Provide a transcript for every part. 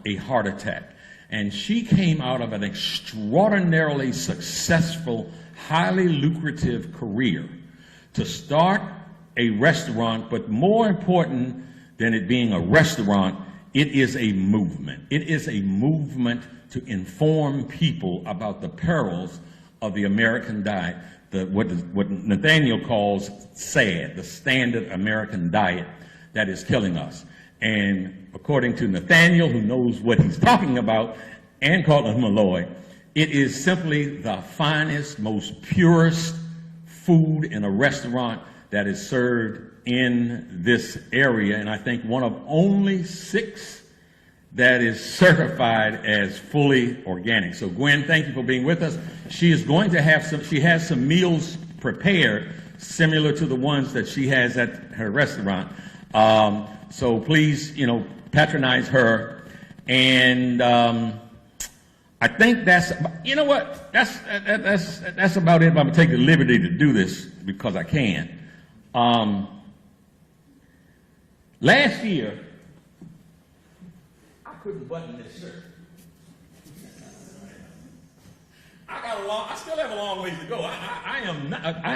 a heart attack. And she came out of an extraordinarily successful, highly lucrative career to start a restaurant, but more important than it being a restaurant, it is a movement. It is a movement to inform people about the perils of the American diet, what Nathaniel calls SAD, the standard American diet that is killing us. And according to Nathaniel, who knows what he's talking about, and Cortland Malloy, it is simply the finest, most purest food in a restaurant that is served in this area, and I think one of only 6 that is certified as fully organic. So Gwen, thank you for being with us. She is going to have she has some meals prepared similar to the ones that she has at her restaurant. So please, patronize her. And I think that's, you know what, that's about it. But I'm gonna take the liberty to do this because I can. Last year, I couldn't button this shirt. I still have a long ways to go. I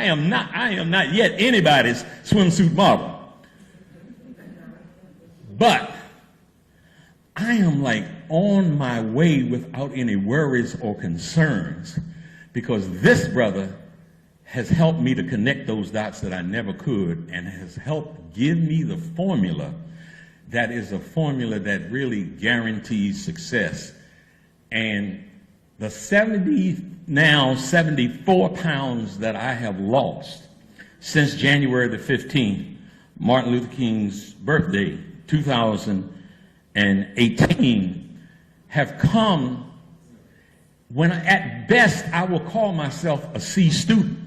am not yet anybody's swimsuit model. But I am like on my way without any worries or concerns, because this brother has helped me to connect those dots that I never could, and has helped give me the formula that is a formula that really guarantees success. And the 74 pounds that I have lost since January the 15th, Martin Luther King's birthday, 2018, have come when at best I will call myself a C student.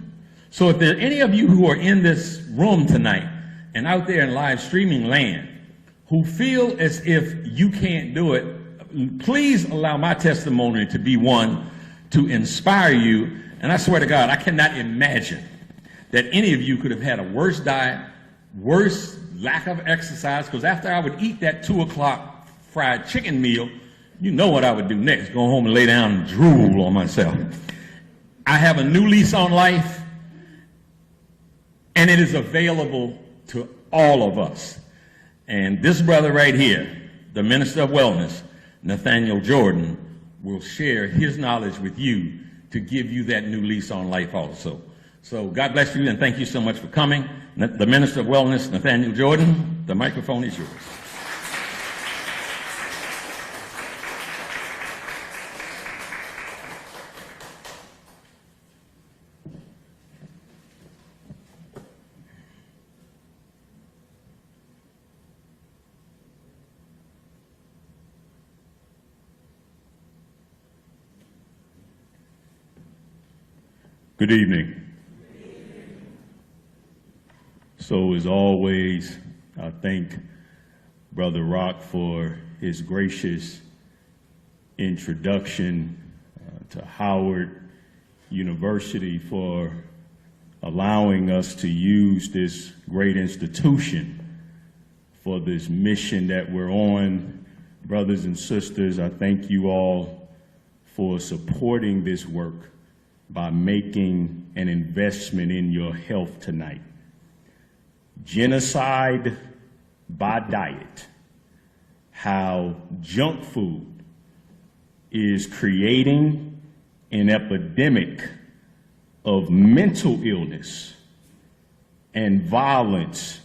So if there are any of you who are in this room tonight and out there in live streaming land who feel as if you can't do it, please allow my testimony to be one to inspire you. And I swear to God, I cannot imagine that any of you could have had a worse diet, worse lack of exercise, because after I would eat that 2 o'clock fried chicken meal, you know what I would do next, go home and lay down and drool on myself. I have a new lease on life, and it is available to all of us. And this brother right here, the Minister of Wellness, Nathaniel Jordan, will share his knowledge with you to give you that new lease on life also. So God bless you, and thank you so much for coming. The Minister of Wellness, Nathaniel Jordan, the microphone is yours. Good evening. So as always, I thank Brother Rock for his gracious introduction to Howard University, for allowing us to use this great institution for this mission that we're on. Brothers and sisters, I thank you all for supporting this work by making an investment in your health tonight. Genocide by diet, how junk food is creating an epidemic of mental illness and violence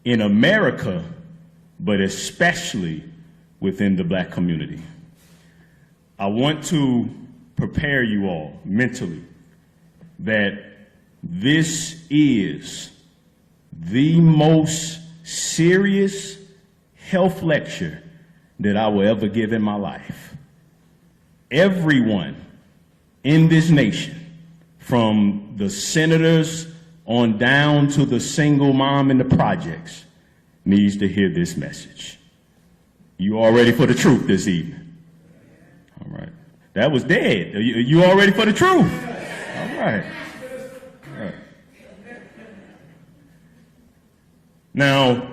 in America, but especially within the Black community. I want to prepare you all mentally that this is the most serious health lecture that I will ever give in my life. Everyone in this nation, from the senators on down to the single mom in the projects, needs to hear this message. You all ready for the truth this evening? All right. That was dead. You all ready for the truth? All right. All right. Now,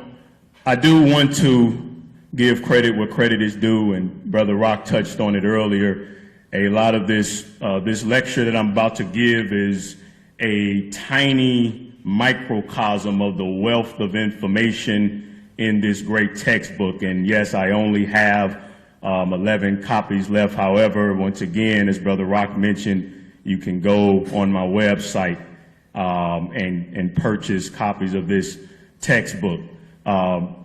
I do want to give credit where credit is due, and Brother Rock touched on it earlier. A lot of this lecture that I'm about to give is a tiny microcosm of the wealth of information in this great textbook. And yes, I only have 11 copies left. However, once again, as Brother Rock mentioned, you can go on my website and purchase copies of this textbook.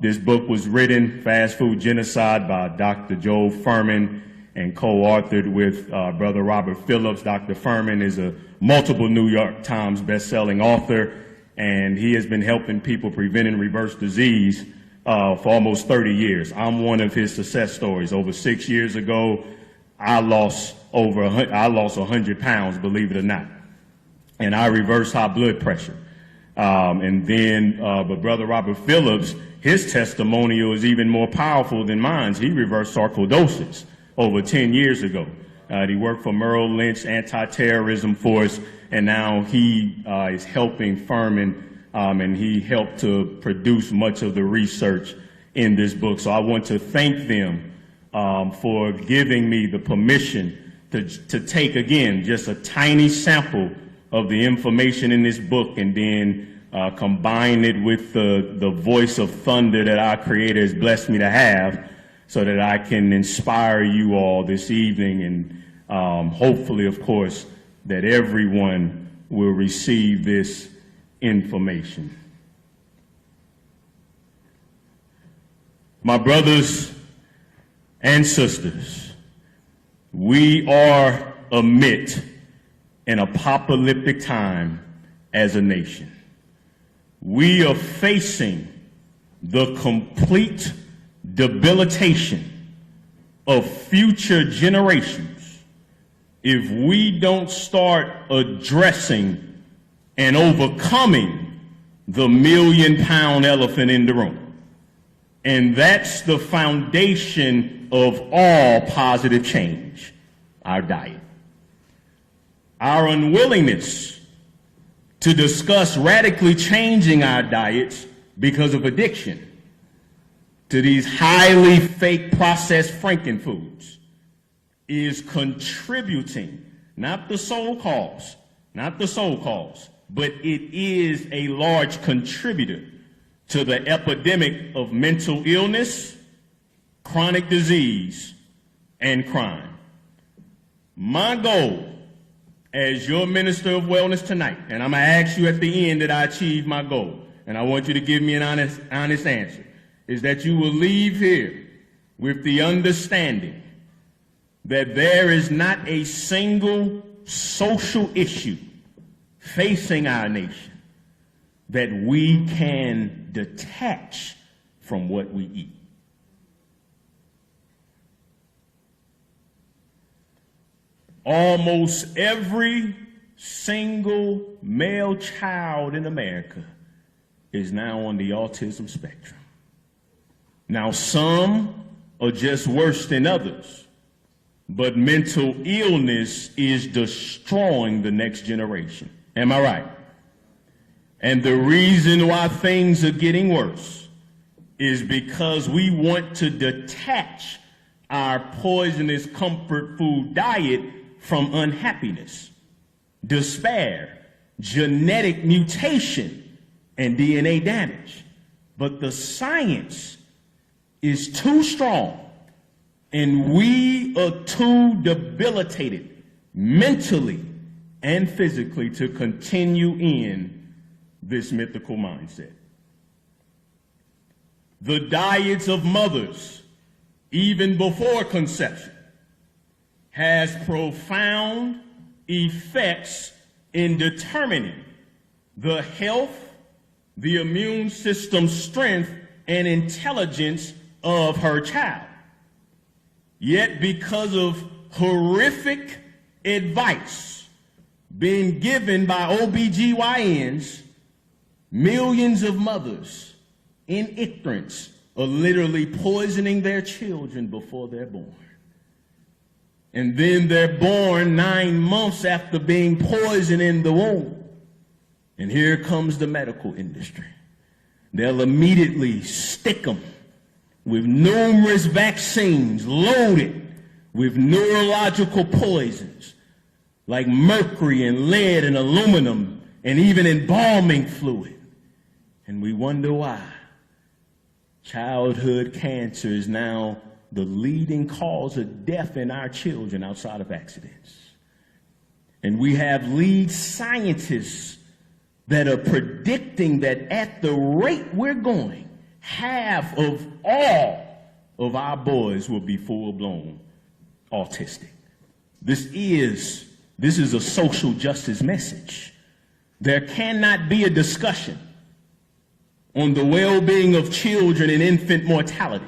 This book was written, Fast Food Genocide, by Dr. Joel Furman and co-authored with Brother Robert Phillips. Dr. Furman is a multiple New York Times best-selling author, and he has been helping people prevent and reverse disease for almost 30 years. I'm one of his success stories. Over 6 years ago, I lost 100 pounds, believe it or not, and I reversed high blood pressure. But Brother Robert Phillips, his testimonial is even more powerful than mine. He reversed sarcoidosis over 10 years ago. He worked for Merrill Lynch Anti-Terrorism Force, and now he is helping Furman, and he helped to produce much of the research in this book. So I want to thank them for giving me the permission to take, again, just a tiny sample of the information in this book and then combine it with the voice of thunder that our Creator has blessed me to have, so that I can inspire you all this evening, and hopefully, of course, that everyone will receive this information. My brothers and sisters, we are amid an apocalyptic time as a nation. We are facing the complete debilitation of future generations if we don't start addressing and overcoming the million-pound elephant in the room. And that's the foundation of all positive change, our diet. Our unwillingness to discuss radically changing our diets because of addiction to these highly fake processed frankenfoods is contributing, not the sole cause, but it is a large contributor to the epidemic of mental illness, chronic disease, and crime. My goal as your minister of wellness tonight, and I'm going to ask you at the end that I achieve my goal, and I want you to give me an honest answer, is that you will leave here with the understanding that there is not a single social issue facing our nation that we can detach from what we eat. Almost every single male child in America is now on the autism spectrum. Now, some are just worse than others, but mental illness is destroying the next generation. Am I right? And the reason why things are getting worse is because we want to detach our poisonous comfort food diet from unhappiness, despair, genetic mutation, and DNA damage. But the science is too strong, and we are too debilitated mentally and physically to continue in this mythical mindset. The diets of mothers, even before conception, has profound effects in determining the health, the immune system strength, and intelligence of her child. Yet because of horrific advice being given by OBGYNs, millions of mothers in ignorance are literally poisoning their children before they're born. And then they're born 9 months after being poisoned in the womb. And here comes the medical industry. They'll immediately stick them with numerous vaccines loaded with neurological poisons like mercury and lead and aluminum and even embalming fluid. And we wonder why childhood cancer is now the leading cause of death in our children outside of accidents. And we have lead scientists that are predicting that at the rate we're going, half of all of our boys will be full-blown autistic. This is a social justice message. There cannot be a discussion on the well-being of children and infant mortality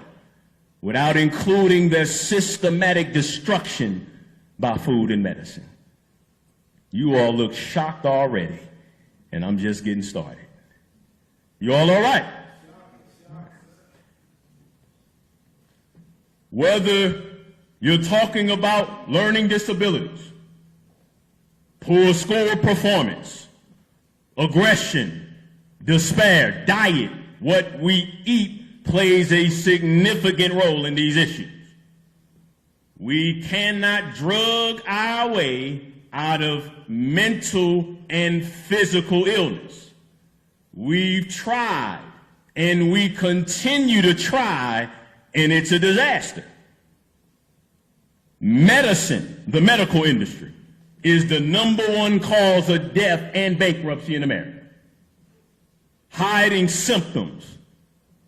without including their systematic destruction by food and medicine. You all look shocked already, and I'm just getting started. You all right? Whether you're talking about learning disabilities, poor school performance, aggression, despair, diet, what we eat plays a significant role in these issues. We cannot drug our way out of mental and physical illness. We've tried and we continue to try, and it's a disaster. Medicine, the medical industry, is the #1 cause of death and bankruptcy in America. Hiding symptoms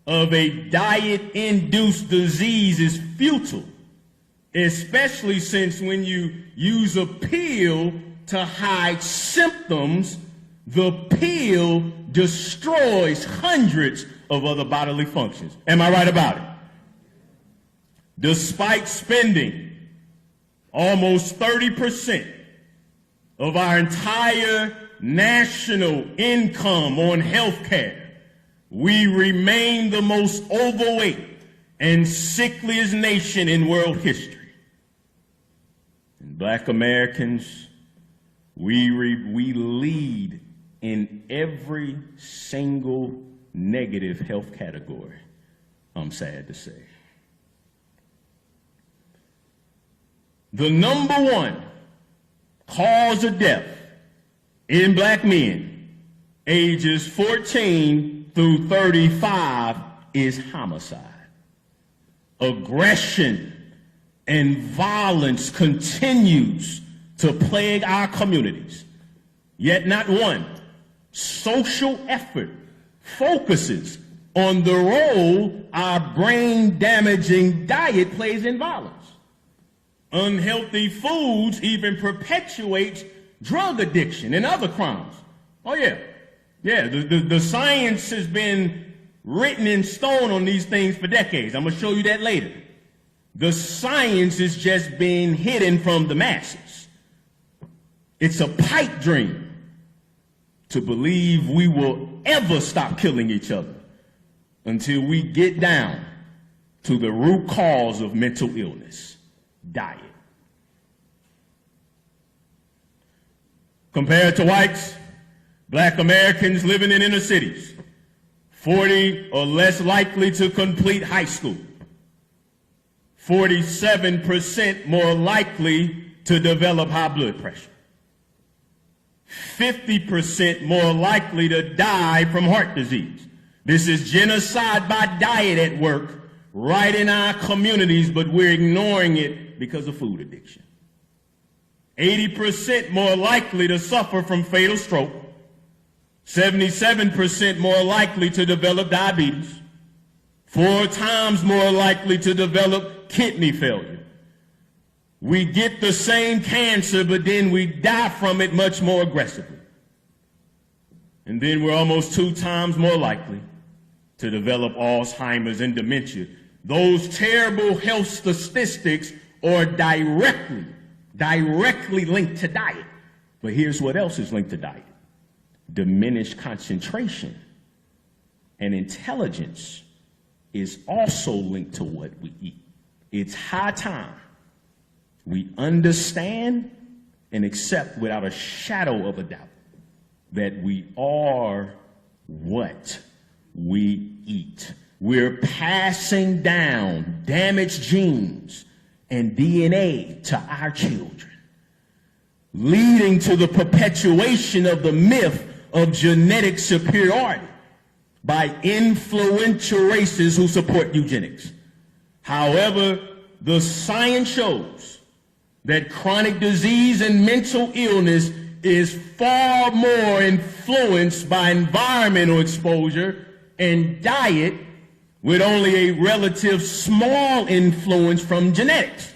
of a diet-induced disease is futile, especially since when you use a pill to hide symptoms, the pill destroys hundreds of other bodily functions. Am I right about it? Despite spending almost 30% of our entire national income on health care, we remain the most overweight and sickliest nation in world history. And Black Americans, we lead in every single negative health category, I'm sad to say. The #1 cause of death in Black men ages 14 through 35 is homicide. Aggression and violence continues to plague our communities, yet not one social effort focuses on the role our brain-damaging diet plays in violence. Unhealthy foods even perpetuates drug addiction and other crimes. Oh yeah, the science has been written in stone on these things for decades. I'm gonna show you that later. The science is just being hidden from the masses. It's a pipe dream to believe we will ever stop killing each other until we get down to the root cause of mental illness: diet. Compared to whites, Black Americans living in inner cities, 40 or less likely to complete high school, 47% more likely to develop high blood pressure, 50% more likely to die from heart disease. This is genocide by diet at work right in our communities, but we're ignoring it because of food addiction. 80% more likely to suffer from fatal stroke, 77% more likely to develop diabetes, 4 times more likely to develop kidney failure. We get the same cancer, but then we die from it much more aggressively. And then we're almost 2 times more likely to develop Alzheimer's and dementia. Those terrible health statistics are directly linked to diet. But here's what else is linked to diet: diminished concentration and intelligence is also linked to what we eat. It's high time we understand and accept without a shadow of a doubt that we are what we eat. we're passing down damaged genes and DNA to our children, leading to the perpetuation of the myth of genetic superiority by influential races who support eugenics. However, the science shows that chronic disease and mental illness is far more influenced by environmental exposure and diet, with only a relative small influence from genetics.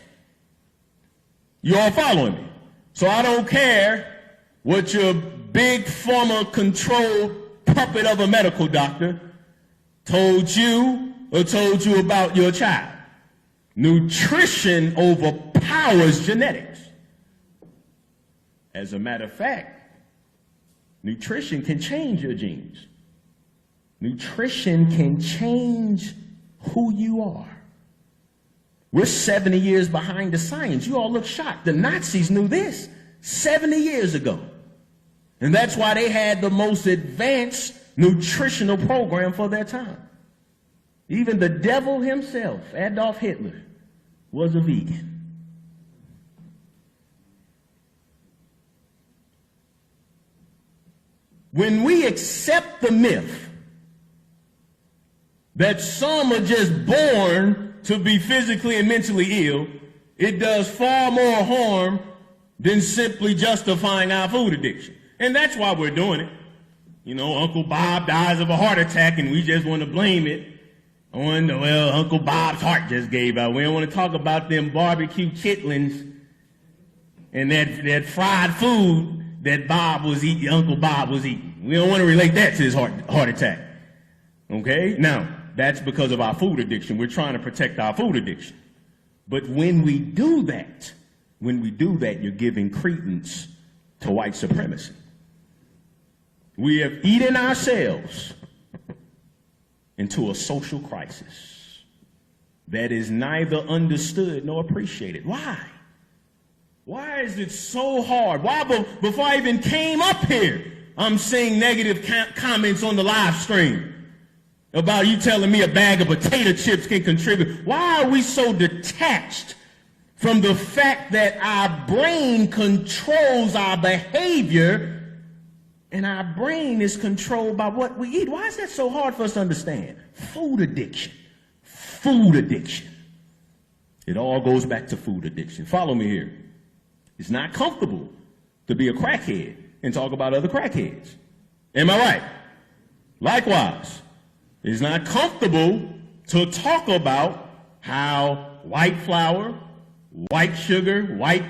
You all following me? So I don't care what your big former controlled puppet of a medical doctor told you or told you about your child. Nutrition overpowers genetics. As a matter of fact, nutrition can change your genes. Nutrition can change who you are. We're 70 years behind the science. You all look shocked. The Nazis knew this 70 years ago. And that's why they had the most advanced nutritional program for their time. Even the devil himself, Adolf Hitler, was a vegan. When we accept the myth that some are just born to be physically and mentally ill, it does far more harm than simply justifying our food addiction. And that's why we're doing it. You know, Uncle Bob dies of a heart attack and we just want to blame it on, well, Uncle Bob's heart just gave out. We don't want to talk about them barbecue chitlins and that fried food that Bob was eating, Uncle Bob was eating. We don't want to relate that to his heart attack. Okay? Now, that's because of our food addiction. We're trying to protect our food addiction. But when we do that, you're giving credence to white supremacy. We have eaten ourselves into a social crisis that is neither understood nor appreciated. Why? Why is it so hard? Why, before I even came up here, I'm seeing negative comments on the live stream about you telling me a bag of potato chips can contribute. Why are we so detached from the fact that our brain controls our behavior and our brain is controlled by what we eat? Why is that so hard for us to understand? Food addiction. Food addiction. It all goes back to food addiction. Follow me here. It's not comfortable to be a crackhead and talk about other crackheads. Am I right? Likewise, it's not comfortable to talk about how white flour, white sugar, white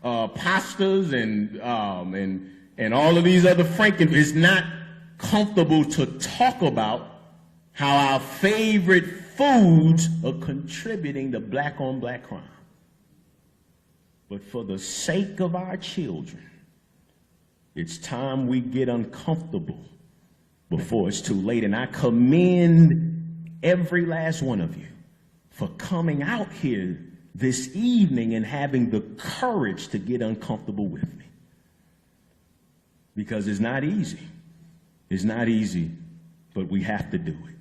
pastas, and all of these other it's not comfortable to talk about how our favorite foods are contributing to black on black crime. But for the sake of our children, it's time we get uncomfortable before it's too late. And I commend every last one of you for coming out here this evening and having the courage to get uncomfortable with me. Because it's not easy. It's not easy, but we have to do it.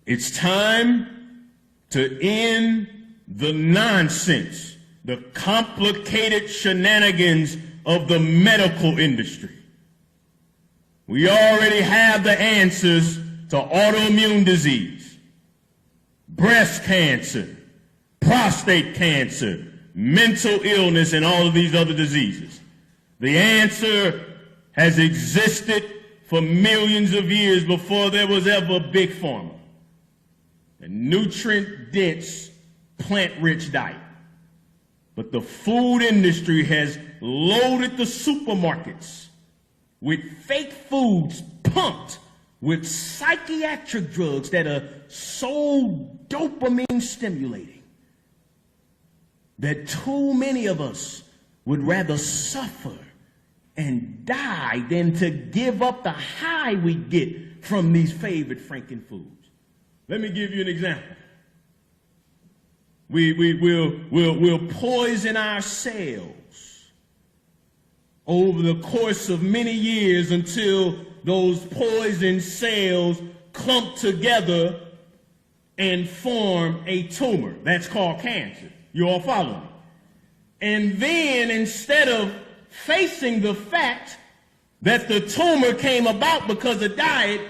It's time to end the nonsense, the complicated shenanigans of the medical industry. We already have the answers to autoimmune disease, breast cancer, prostate cancer, mental illness, and all of these other diseases. The answer has existed for millions of years before there was ever Big Pharma. A nutrient-dense, plant-rich diet. But the food industry has loaded the supermarkets with fake foods pumped with psychiatric drugs that are so dopamine stimulating that too many of us would rather suffer and die than to give up the high we get from these favorite Franken foods. Let me give you an example. We'll poison our cells over the course of many years until those poisoned cells clump together and form a tumor. That's called cancer. You all follow me? And then instead of facing the fact that the tumor came about because of diet,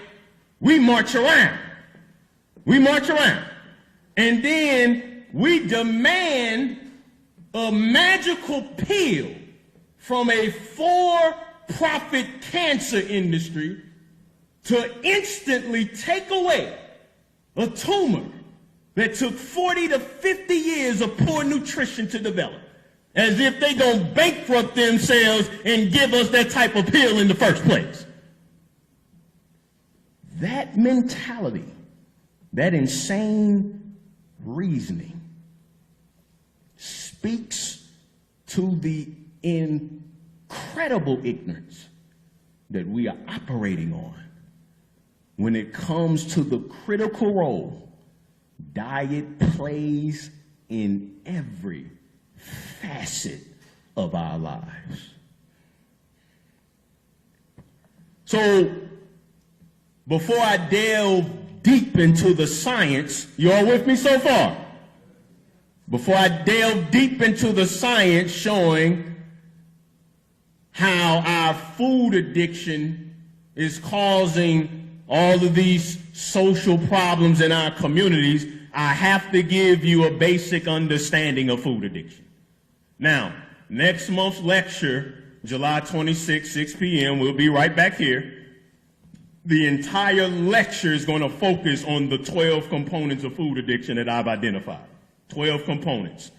we march around. We march around. And then we demand a magical pill from a for-profit cancer industry to instantly take away a tumor that took 40 to 50 years of poor nutrition to develop, as if they gonna bankrupt themselves and give us that type of pill in the first place. That mentality, that insane reasoning, speaks to the incredible ignorance that we are operating on when it comes to the critical role diet plays in every facet of our lives. So, before I delve deep into the science, you all with me so far? Before I delve deep into the science showing how our food addiction is causing all of these social problems in our communities, I have to give you a basic understanding of food addiction. Now, next month's lecture, July 26, 6 p.m., we'll be right back here. The entire lecture is going to focus on the 12 components of food addiction that I've identified. 12 components.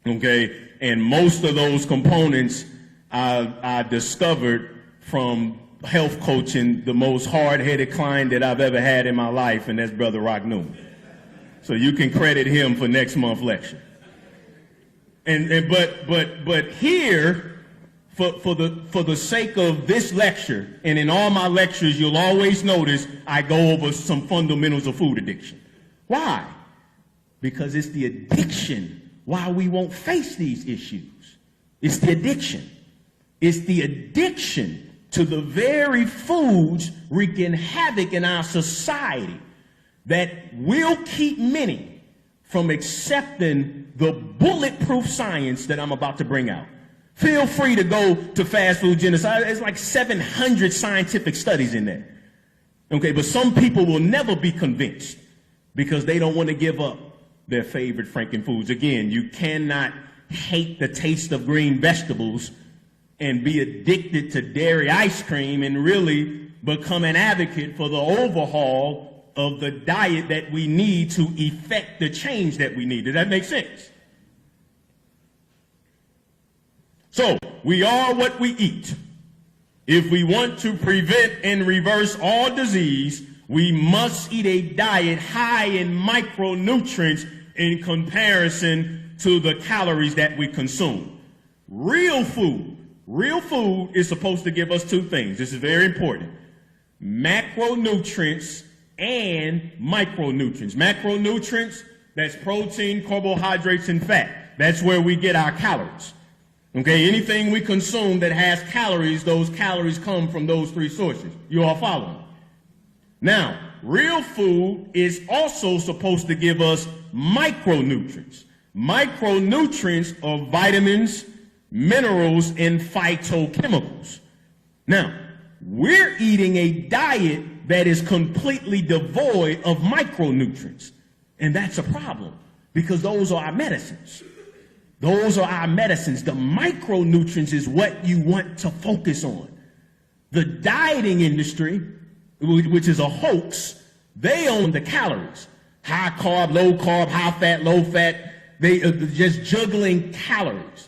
Okay? And most of those components I discovered from health coaching the most hard-headed client that I've ever had in my life, and that's Brother Rock Newman. So you can credit him for next month's lecture. But here, for the sake of this lecture, and in all my lectures, you'll always notice I go over some fundamentals of food addiction. Why? Because it's the addiction why we won't face these issues. It's the addiction. It's the addiction to the very foods wreaking havoc in our society that will keep many from accepting the bulletproof science that I'm about to bring out. Feel free to go to Fast Food Genocide. There's like 700 scientific studies in there. Okay, but some people will never be convinced because they don't want to give up their favorite frankenfoods. Again, you cannot hate the taste of green vegetables and be addicted to dairy ice cream and really become an advocate for the overhaul of the diet that we need to effect the change that we need. Does that make sense? So, we are what we eat. If we want to prevent and reverse all disease, we must eat a diet high in micronutrients in comparison to the calories that we consume. Real food is supposed to give us two things. This is very important. Macronutrients and micronutrients. Macronutrients, that's protein, carbohydrates, and fat. That's where we get our calories. Okay, anything we consume that has calories, those calories come from those three sources. You all following? Now, real food is also supposed to give us micronutrients. Micronutrients are vitamins, minerals, and phytochemicals. Now, we're eating a diet that is completely devoid of micronutrients. And that's a problem because those are our medicines. Those are our medicines. The micronutrients is what you want to focus on. The dieting industry, which is a hoax, they own the calories. High carb, low carb, high fat, low fat. They are just juggling calories.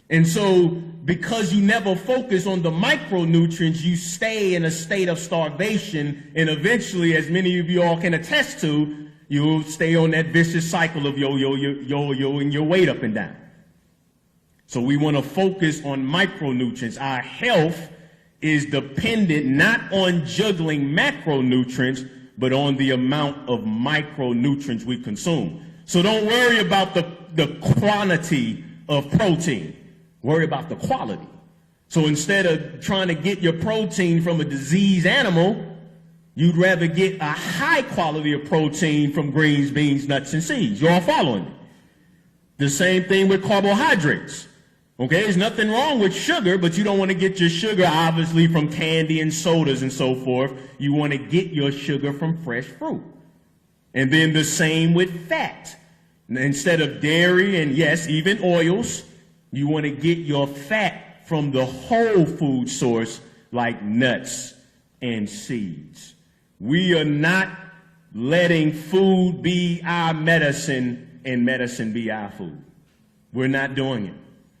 And so because you never focus on the micronutrients, you stay in a state of starvation. And eventually, as many of you all can attest to, you'll stay on that vicious cycle of yo-yoing your weight up and down. So we want to focus on micronutrients. Our health is dependent not on juggling macronutrients, but on the amount of micronutrients we consume. So don't worry about the quantity of protein. Worry about the quality. So instead of trying to get your protein from a diseased animal, You'd rather get a high quality of protein from greens, beans, nuts, and seeds. You're all following me? The same thing with carbohydrates. Okay, there's nothing wrong with sugar, but you don't want to get your sugar, obviously, from candy and sodas and so forth. You want to get your sugar from fresh fruit. And then the same with fat. Instead of dairy and, yes, even oils, you want to get your fat from the whole food source like nuts and seeds. We are not letting food be our medicine and medicine be our food. We're not doing it.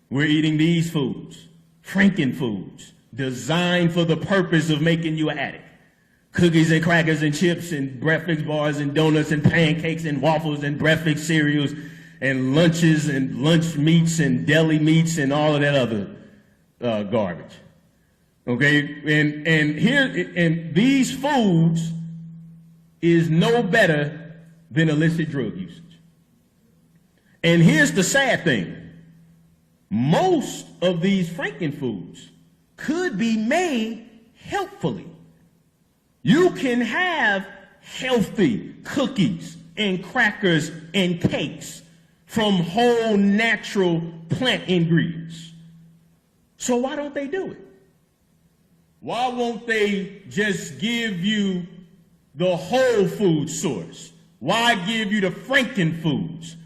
We're eating these foods, Franken foods, designed for the purpose of making you an addict. Cookies and crackers and chips and breakfast bars and donuts and pancakes and waffles and breakfast cereals and lunches and lunch meats and deli meats and all of that other garbage. Okay, and these foods is no better than illicit drug usage. And here's the sad thing. Most of these Franken foods could be made healthfully. You can have healthy cookies and crackers and cakes from whole natural plant ingredients. So why don't they do it? Why won't they just give you the whole food source? Why give you the Franken foods?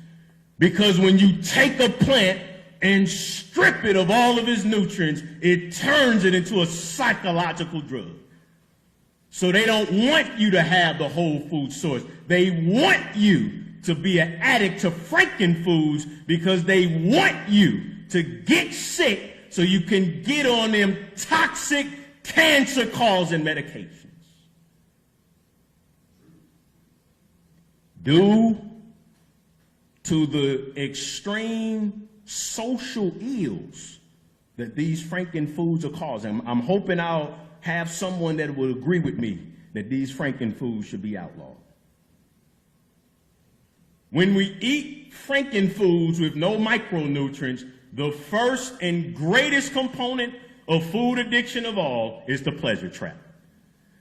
Because when you take a plant and strip it of all of its nutrients, it turns it into a psychological drug. So they don't want you to have the whole food source. They want you to be an addict to Franken foods because they want you to get sick so you can get on them toxic cancer-causing medications. Due to the extreme social ills that these Franken foods are causing, I'm hoping I'll have someone that will agree with me that these Franken foods should be outlawed. When we eat Franken foods with no micronutrients, the first and greatest component of food addiction of all is the pleasure trap.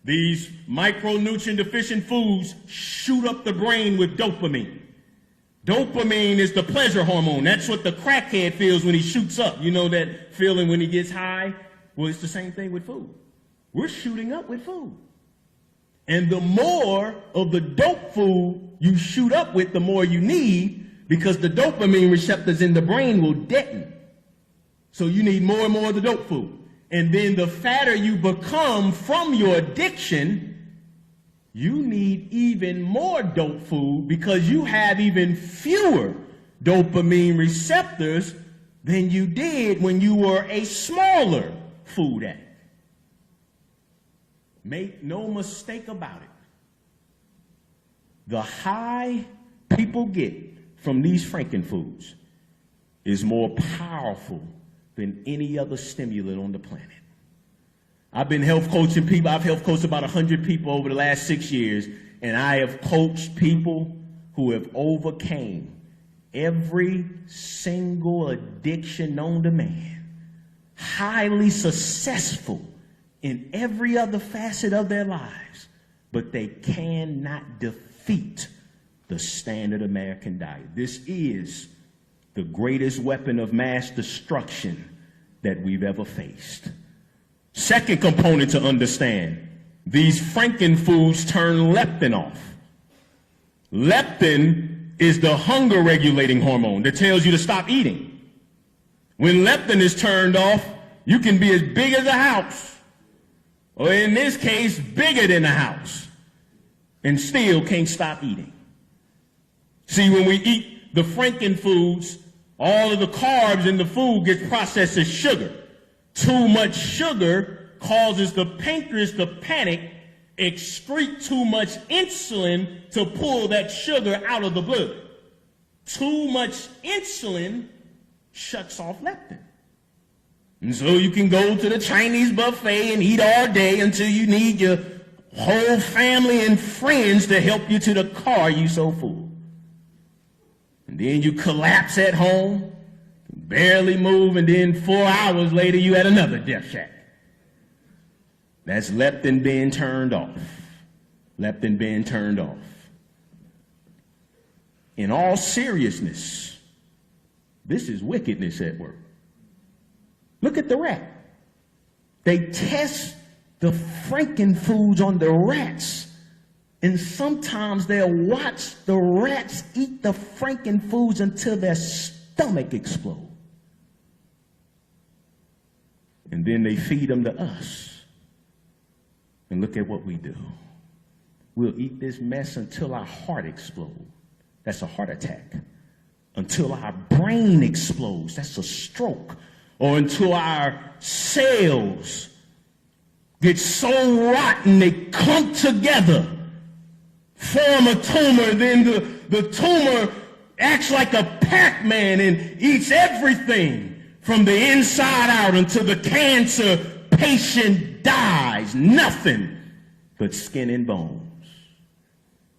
These micronutrient deficient foods shoot up the brain with dopamine. Dopamine is the pleasure hormone. That's what the crackhead feels when he shoots up. You know that feeling when he gets high? Well, it's the same thing with food. We're shooting up with food. And the more of the dope food you shoot up with, the more you need, because the dopamine receptors in the brain will detonate. So you need more and more of the dope food. And then the fatter you become from your addiction, you need even more dope food because you have even fewer dopamine receptors than you did when you were a smaller food addict. Make no mistake about it. The high people get from these Franken foods is more powerful than any other stimulant on the planet. I've been health coaching people. I've health coached about 100 people over the last 6 years, and I have coached people who have overcame every single addiction known to man, highly successful in every other facet of their lives, but they cannot defeat the standard American diet. This is the greatest weapon of mass destruction that we've ever faced. Second component to understand, these Franken foods turn leptin off. Leptin is the hunger regulating hormone that tells you to stop eating. When leptin is turned off, you can be as big as a house, or in this case, bigger than a house, and still can't stop eating. See, when we eat the Franken foods, all of the carbs in the food gets processed as sugar. Too much sugar causes the pancreas to panic, excrete too much insulin to pull that sugar out of the blood. Too much insulin shuts off leptin. And so you can go to the Chinese buffet and eat all day until you need your whole family and friends to help you to the car you so full. And then you collapse at home, barely move, and then 4 hours later you at another death shack. That's leptin being turned off. leptin being turned off. In all seriousness, this is wickedness at work. Look at the rat. They test the frankenfoods on the rats, and sometimes they'll watch the rats eat the frankenfoods until their stomach explodes. And then they feed them to us. And look at what we do. We'll eat this mess until our heart explodes. That's a heart attack. Until our brain explodes. That's a stroke. Or until our cells get so rotten they clump together, form a tumor, then the tumor acts like a Pac-Man and eats everything from the inside out until the cancer patient dies. Nothing but skin and bones.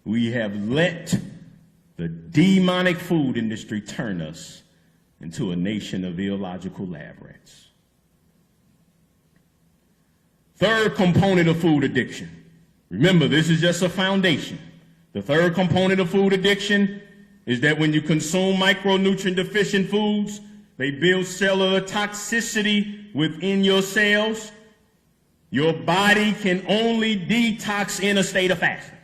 We have let the demonic food industry turn us into a nation of illogical lab rats. Third component of food addiction. Remember, this is just a foundation. The third component of food addiction is that when you consume micronutrient deficient foods, they build cellular toxicity within your cells. Your body can only detox in a state of fasting.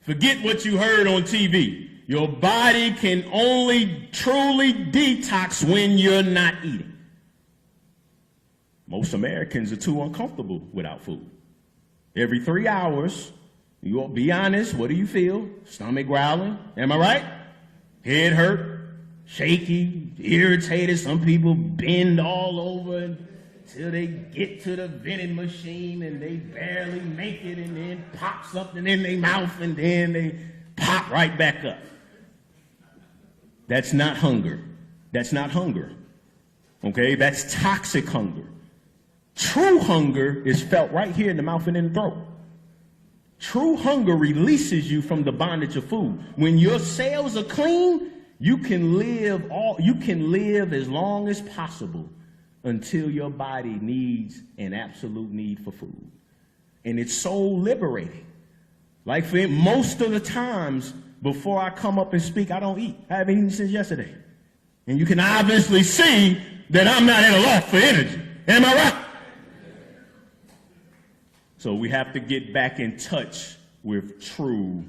Forget what you heard on TV. Your body can only truly detox when you're not eating. Most Americans are too uncomfortable without food. Every 3 hours, you will be honest, what do you feel? Stomach growling, am I right? Head hurt, shaky, irritated. Some people bend all over until they get to the vending machine and they barely make it, and then pop something in their mouth and then they pop right back up. That's not hunger. That's not hunger. Okay, that's toxic hunger. True hunger is felt right here in the mouth and in the throat. True hunger releases you from the bondage of food. When your cells are clean, you can live as long as possible until your body needs an absolute need for food. And it's so liberating. Like for most of the times before I come up and speak, I don't eat. I haven't eaten since yesterday. And you can obviously see that I'm not at a loss for energy. Am I right? So we have to get back in touch with true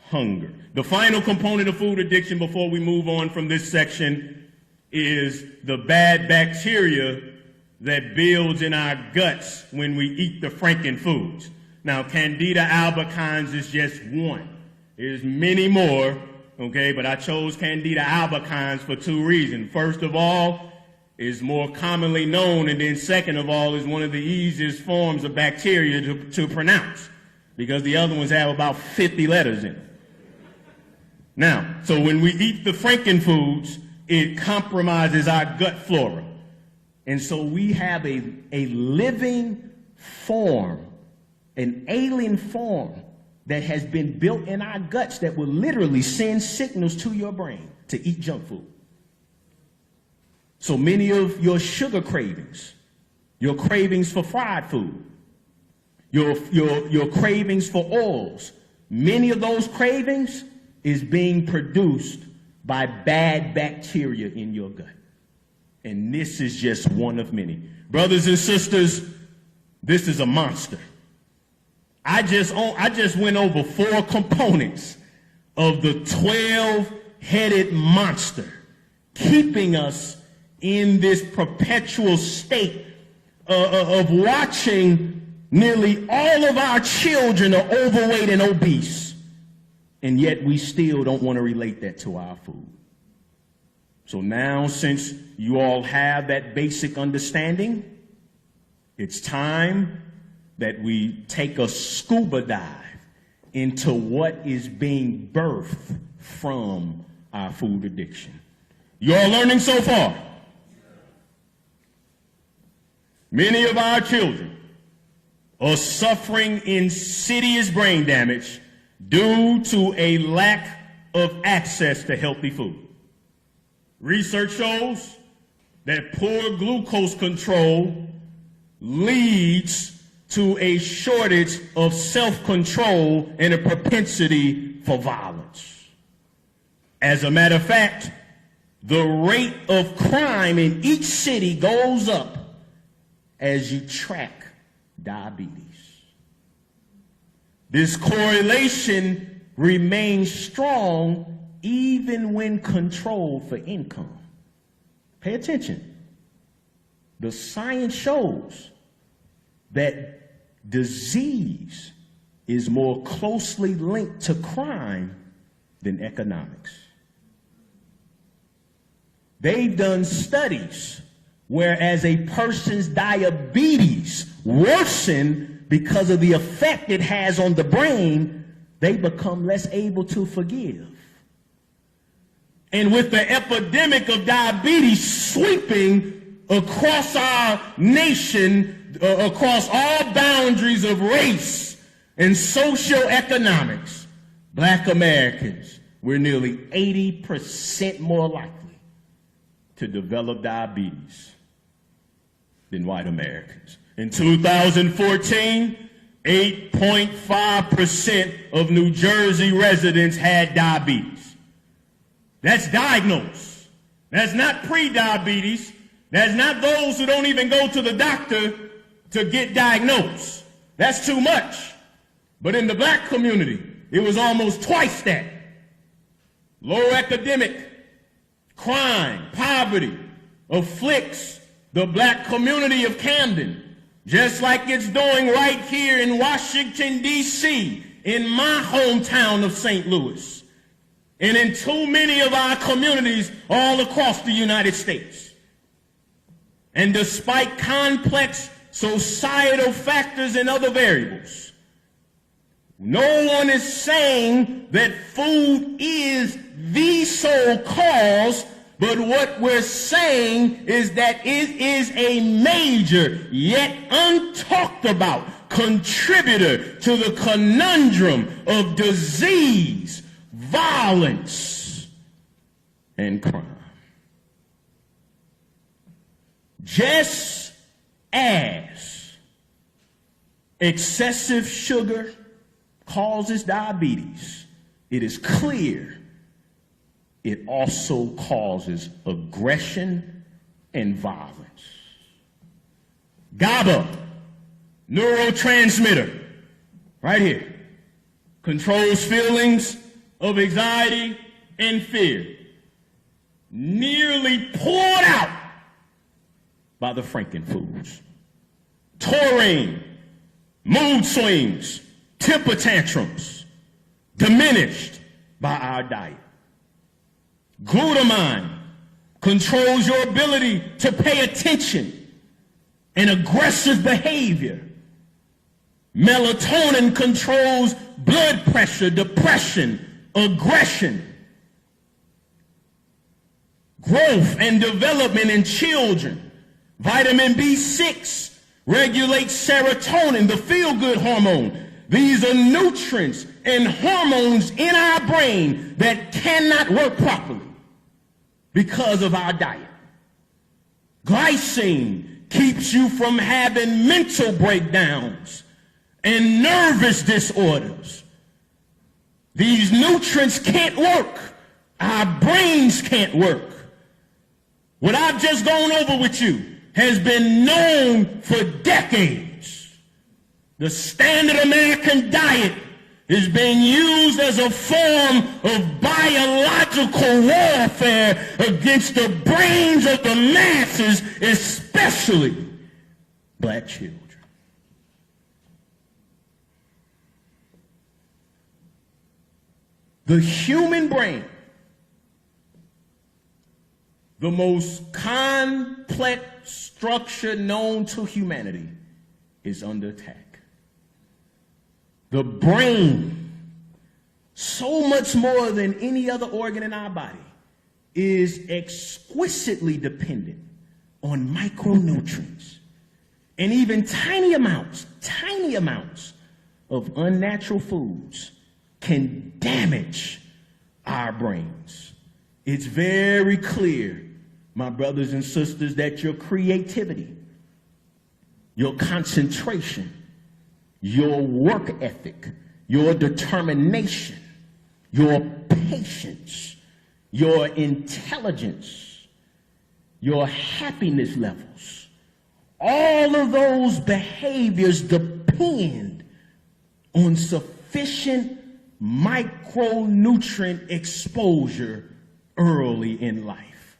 hunger. The final component of food addiction before we move on from this section is the bad bacteria that builds in our guts when we eat the frankenfoods. Now, Candida albicans is just one. There's many more, okay, but I chose Candida albicans for two reasons. First of all, is more commonly known, and then second of all, is one of the easiest forms of bacteria to pronounce, because the other ones have about 50 letters in it. Now, so when we eat the frankenfoods, it compromises our gut flora. And so we have a living form, an alien form that has been built in our guts that will literally send signals to your brain to eat junk food. So many of your sugar cravings, your cravings for fried food, your cravings for oils, many of those cravings is being produced by bad bacteria in your gut. And this is just one of many. Brothers and sisters, this is a monster. I just went over 4 components of the 12-headed monster, keeping us in this perpetual state of watching nearly all of our children are overweight and obese, and yet we still don't want to relate that to our food. So now, since you all have that basic understanding, it's time that we take a scuba dive into what is being birthed from our food addiction. You all learning so far? Many of our children are suffering insidious brain damage due to a lack of access to healthy food. Research shows that poor glucose control leads to a shortage of self-control and a propensity for violence. As a matter of fact, the rate of crime in each city goes up as you track diabetes. This correlation remains strong even when controlled for income. Pay attention. The science shows that disease is more closely linked to crime than economics. They've done studies whereas a person's diabetes worsen because of the effect it has on the brain, they become less able to forgive. And with the epidemic of diabetes sweeping across our nation, across all boundaries of race and socioeconomics, black Americans, we're nearly 80% more likely to develop diabetes than white Americans. In 2014, 8.5% of New Jersey residents had diabetes. That's diagnosed. That's not pre-diabetes. That's not those who don't even go to the doctor to get diagnosed. That's too much. But in the black community, it was almost twice that. Low academic, crime, poverty afflicts the black community of Camden, just like it's doing right here in Washington, D.C., in my hometown of St. Louis, and in too many of our communities all across the United States. And despite complex societal factors and other variables, no one is saying that food is the sole cause, but what we're saying is that it is a major, yet untalked about, contributor to the conundrum of disease, violence, and crime. Just as excessive sugar causes diabetes, it is clear it also causes aggression and violence. GABA, neurotransmitter, right here, controls feelings of anxiety and fear, nearly poured out by the frankenfoods. Taurine, mood swings, temper tantrums, diminished by our diet. Glutamine controls your ability to pay attention and aggressive behavior. Melatonin controls blood pressure, depression, aggression, growth and development in children. Vitamin B6 regulates serotonin, the feel-good hormone. These are nutrients and hormones in our brain that cannot work properly because of our diet. Glycine keeps you from having mental breakdowns and nervous disorders. These nutrients can't work. Our brains can't work. What I've just gone over with you has been known for decades. The standard American diet is being used as a form of biological warfare against the brains of the masses, especially black children. The human brain, the most complex structure known to humanity, is under attack. The brain, so much more than any other organ in our body, is exquisitely dependent on micronutrients. And even tiny amounts of unnatural foods can damage our brains. It's very clear, my brothers and sisters, that your creativity, your concentration, your work ethic, your determination, your patience, your intelligence, your happiness levels. All of those behaviors depend on sufficient micronutrient exposure early in life.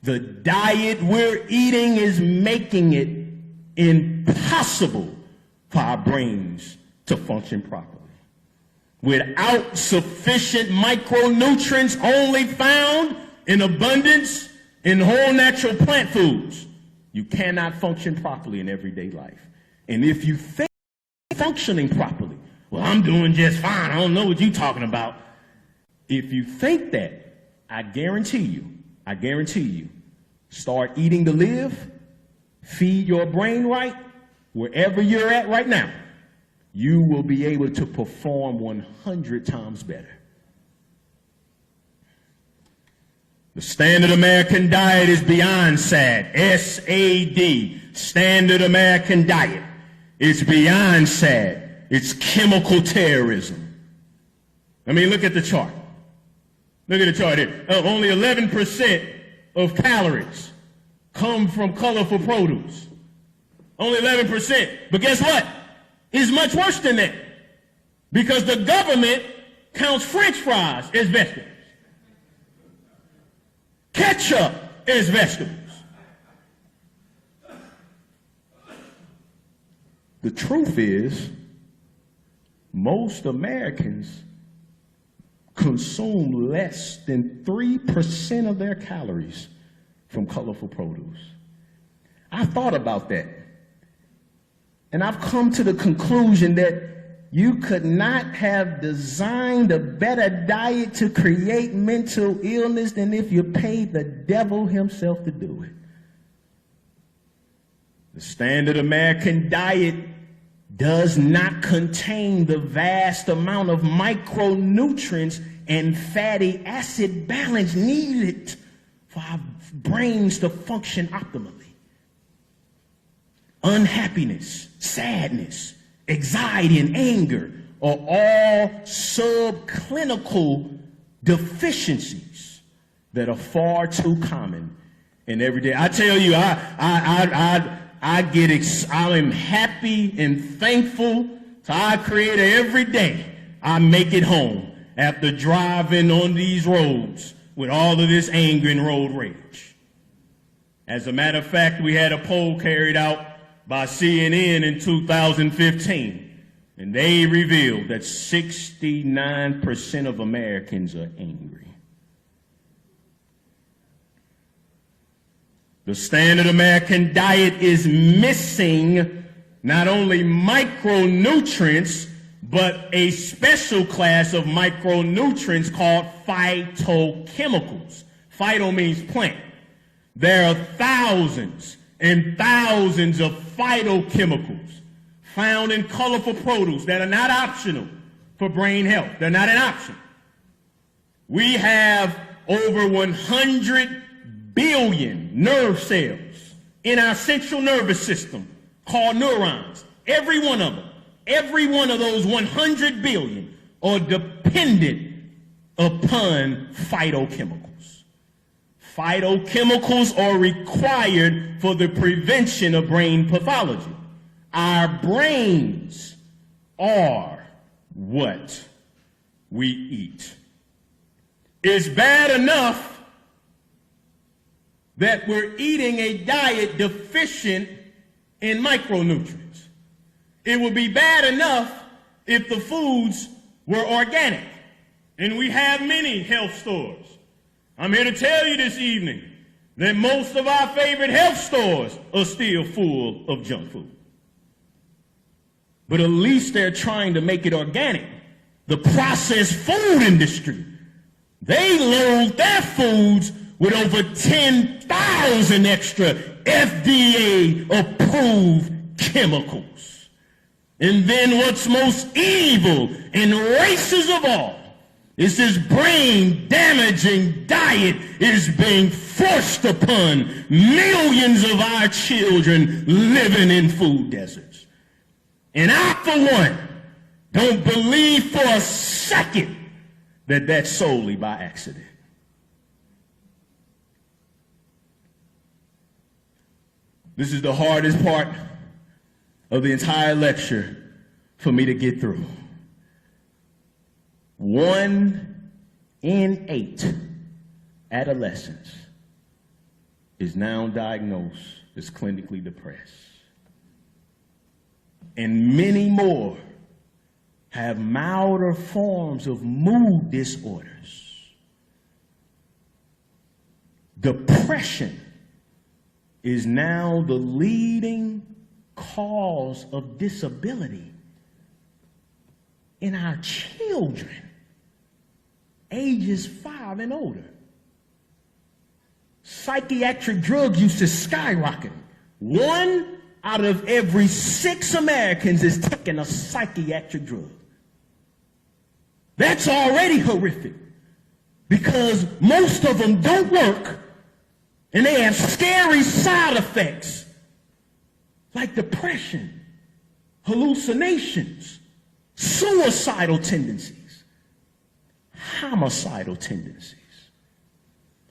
The diet we're eating is making it impossible for our brains to function properly. Without sufficient micronutrients only found in abundance in whole natural plant foods, you cannot function properly in everyday life. And if you think functioning properly, well, I'm doing just fine, I don't know what you're talking about. If you think that, I guarantee you, start eating to live, feed your brain right, wherever you're at right now, you will be able to perform 100 times better. The standard American diet is beyond sad. S-A-D, standard American diet. It's beyond sad. It's chemical terrorism. I mean, look at the chart. Look at the chart here. Only 11% of calories come from colorful produce. Only 11%. But guess what? It's much worse than that. Because the government counts French fries as vegetables. Ketchup as vegetables. The truth is, most Americans consume less than 3% of their calories from colorful produce. I thought about that. And I've come to the conclusion that you could not have designed a better diet to create mental illness than if you paid the devil himself to do it. The standard American diet does not contain the vast amount of micronutrients and fatty acid balance needed for our brains to function optimally. Unhappiness, sadness, anxiety, and anger are all subclinical deficiencies that are far too common in everyday. I tell you, I am happy and thankful to our Creator every day. I make it home after driving on these roads with all of this anger and road rage. As a matter of fact, we had a poll carried out by CNN in 2015, and they revealed that 69% of Americans are angry. The standard American diet is missing not only micronutrients, but a special class of micronutrients called phytochemicals. Phyto means plant. There are thousands and thousands of phytochemicals found in colorful produce that are not optional for brain health. They're not an option. We have over 100 billion nerve cells in our central nervous system called neurons. Every one of them, every one of those 100 billion are dependent upon phytochemicals. Phytochemicals are required for the prevention of brain pathology. Our brains are what we eat. It's bad enough that we're eating a diet deficient in micronutrients. It would be bad enough if the foods were organic, and we have many health stores. I'm here to tell you this evening that most of our favorite health stores are still full of junk food. But at least they're trying to make it organic. The processed food industry, they load their foods with over 10,000 extra FDA-approved chemicals. And then what's most evil and racist of all is this brain-damaging diet is being forced upon millions of our children living in food deserts. And I, for one, don't believe for a second that that's solely by accident. This is the hardest part of the entire lecture for me to get through. 1 in 8 adolescents is now diagnosed as clinically depressed. And many more have milder forms of mood disorders. Depression is now the leading cause of disability in our children, ages 5 and older. Psychiatric drug use is skyrocketing. 1 out of every 6 Americans is taking a psychiatric drug. That's already horrific because most of them don't work and they have scary side effects like depression, hallucinations, suicidal tendencies, homicidal tendencies.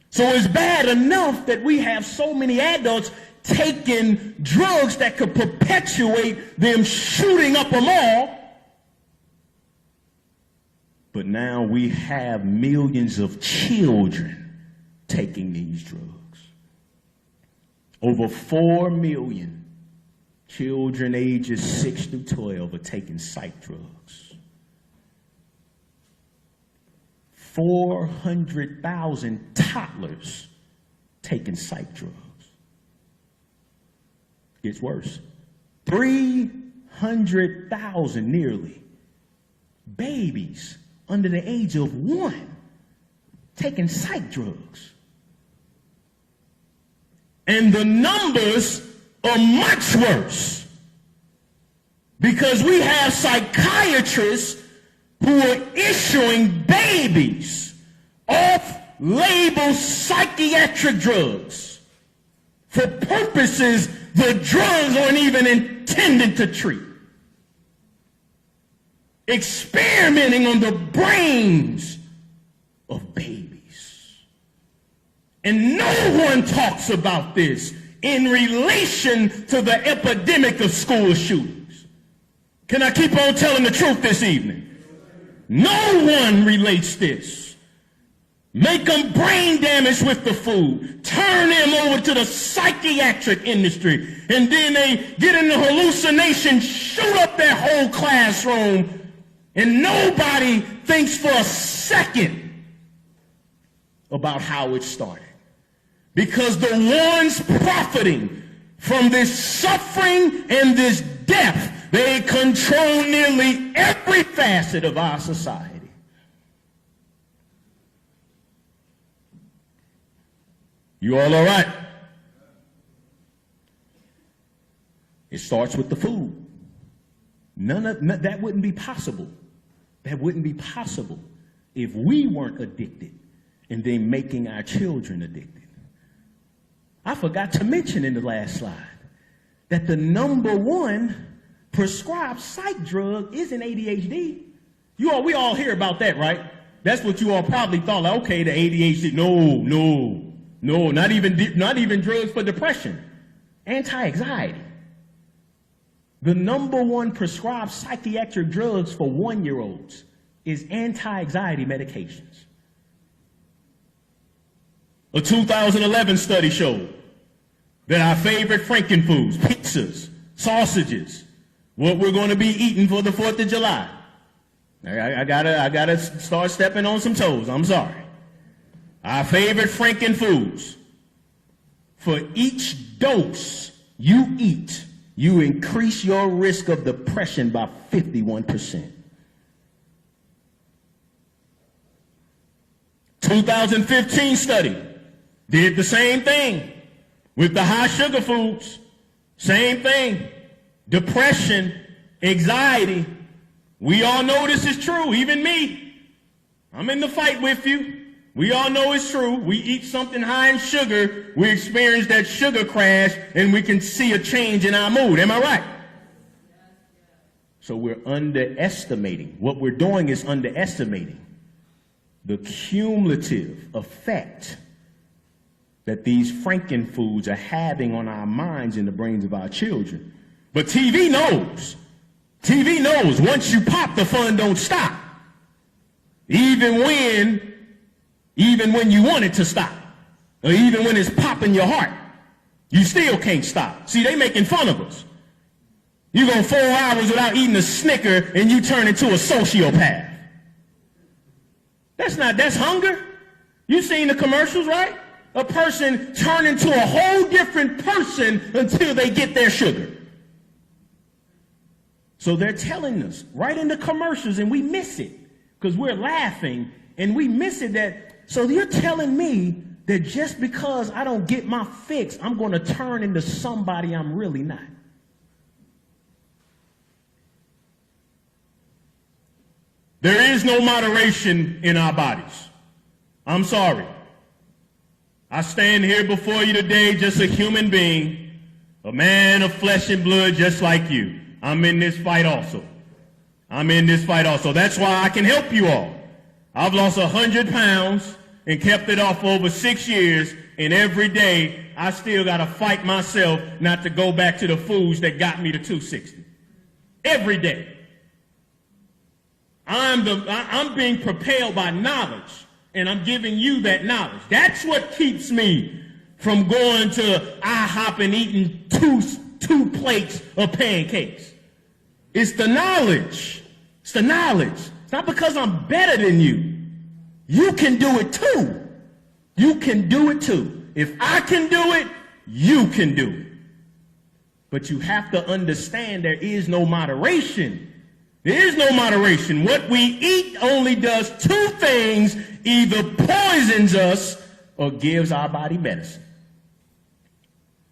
So it's bad enough that we have so many adults taking drugs that could perpetuate them shooting up a mall. But now we have millions of children taking these drugs. Over 4 million children ages 6 through 12 are taking psych drugs. 400,000 toddlers taking psych drugs. Gets worse. 300,000 nearly babies under the age of 1 taking psych drugs. And the numbers are much worse because we have psychiatrists who are issuing babies off-label psychiatric drugs for purposes the drugs aren't even intended to treat. Experimenting on the brains of babies. And no one talks about this in relation to the epidemic of school shootings. Can I keep on telling the truth this evening? No one relates this. Make them brain damage with the food. Turn them over to the psychiatric industry. And then they get in the hallucination, shoot up their whole classroom. And nobody thinks for a second about how it started. Because the ones profiting from this suffering and this death, they control nearly every facet of our society. You all right? It starts with the food. That wouldn't be possible. That wouldn't be possible if we weren't addicted and then making our children addicted. I forgot to mention in the last slide that the #1 prescribed psych drug isn't ADHD. We all hear about that, right? That's what you all probably thought, like, okay, the ADHD. No, not even drugs for depression. Anti-anxiety. The #1 prescribed psychiatric drugs for 1-year-olds is anti-anxiety medications. A 2011 study showed that our favorite frankenfoods, pizzas, sausages, what we're going to be eating for the 4th of July. I gotta start stepping on some toes. I'm sorry. Our favorite frankenfoods. For each dose you eat, you increase your risk of depression by 51%. 2015 study did the same thing with the high sugar foods. Same thing. Depression, anxiety. We all know this is true, even me. I'm in the fight with you. We all know it's true. We eat something high in sugar, we experience that sugar crash, and we can see a change in our mood. Am I right? So we're underestimating. What we're doing is underestimating the cumulative effect that these frankenfoods are having on our minds and the brains of our children. But TV knows. TV knows once you pop, the fun don't stop. Even when you want it to stop, or even when it's popping your heart, you still can't stop. See, they making fun of us. You go 4 hours without eating a Snicker and you turn into a sociopath. That's hunger. You seen the commercials, right? A person turn into a whole different person until they get their sugar. So they're telling us right in the commercials, and we miss it because we're laughing and we miss it so you're telling me that just because I don't get my fix, I'm going to turn into somebody I'm really not. There is no moderation in our bodies. I'm sorry. I stand here before you today just a human being, a man of flesh and blood just like you. I'm in this fight also. That's why I can help you all. I've lost 100 pounds and kept it off for over 6 years, and every day I still got to fight myself not to go back to the foods that got me to 260. Every day. I'm being propelled by knowledge, and I'm giving you that knowledge. That's what keeps me from going to IHOP and eating two plates of pancakes. It's the knowledge. It's the knowledge. It's not because I'm better than you. You can do it too. You can do it too. If I can do it, you can do it. But you have to understand there is no moderation. There is no moderation. What we eat only does two things: either poisons us or gives our body medicine.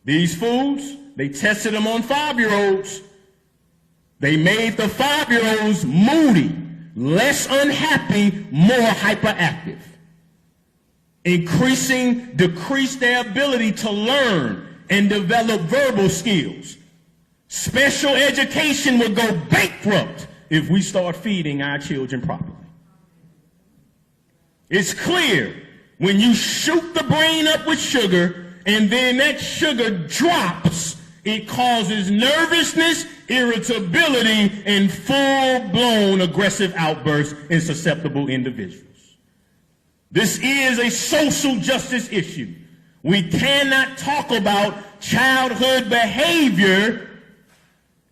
These foods, they tested them on 5-year-olds. They made the 5-year-olds moody, less unhappy, more hyperactive. Decreased their ability to learn and develop verbal skills. Special education would go bankrupt if we start feeding our children properly. It's clear when you shoot the brain up with sugar and then that sugar drops, it causes nervousness, irritability, and full-blown aggressive outbursts in susceptible individuals. This is a social justice issue. We cannot talk about childhood behavior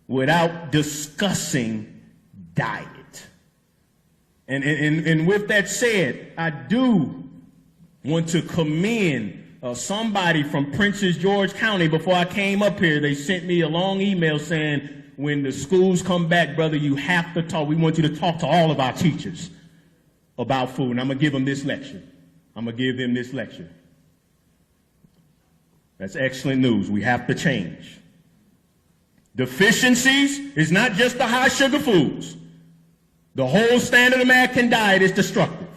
without discussing diet. And with that said, I do want to commend somebody from Prince George County. Before I came up here, they sent me a long email saying, when the schools come back, brother, you have to talk. We want you to talk to all of our teachers about food. And I'm going to give them this lecture. That's excellent news. We have to change. Deficiencies is not just the high sugar foods. The whole standard American diet is destructive.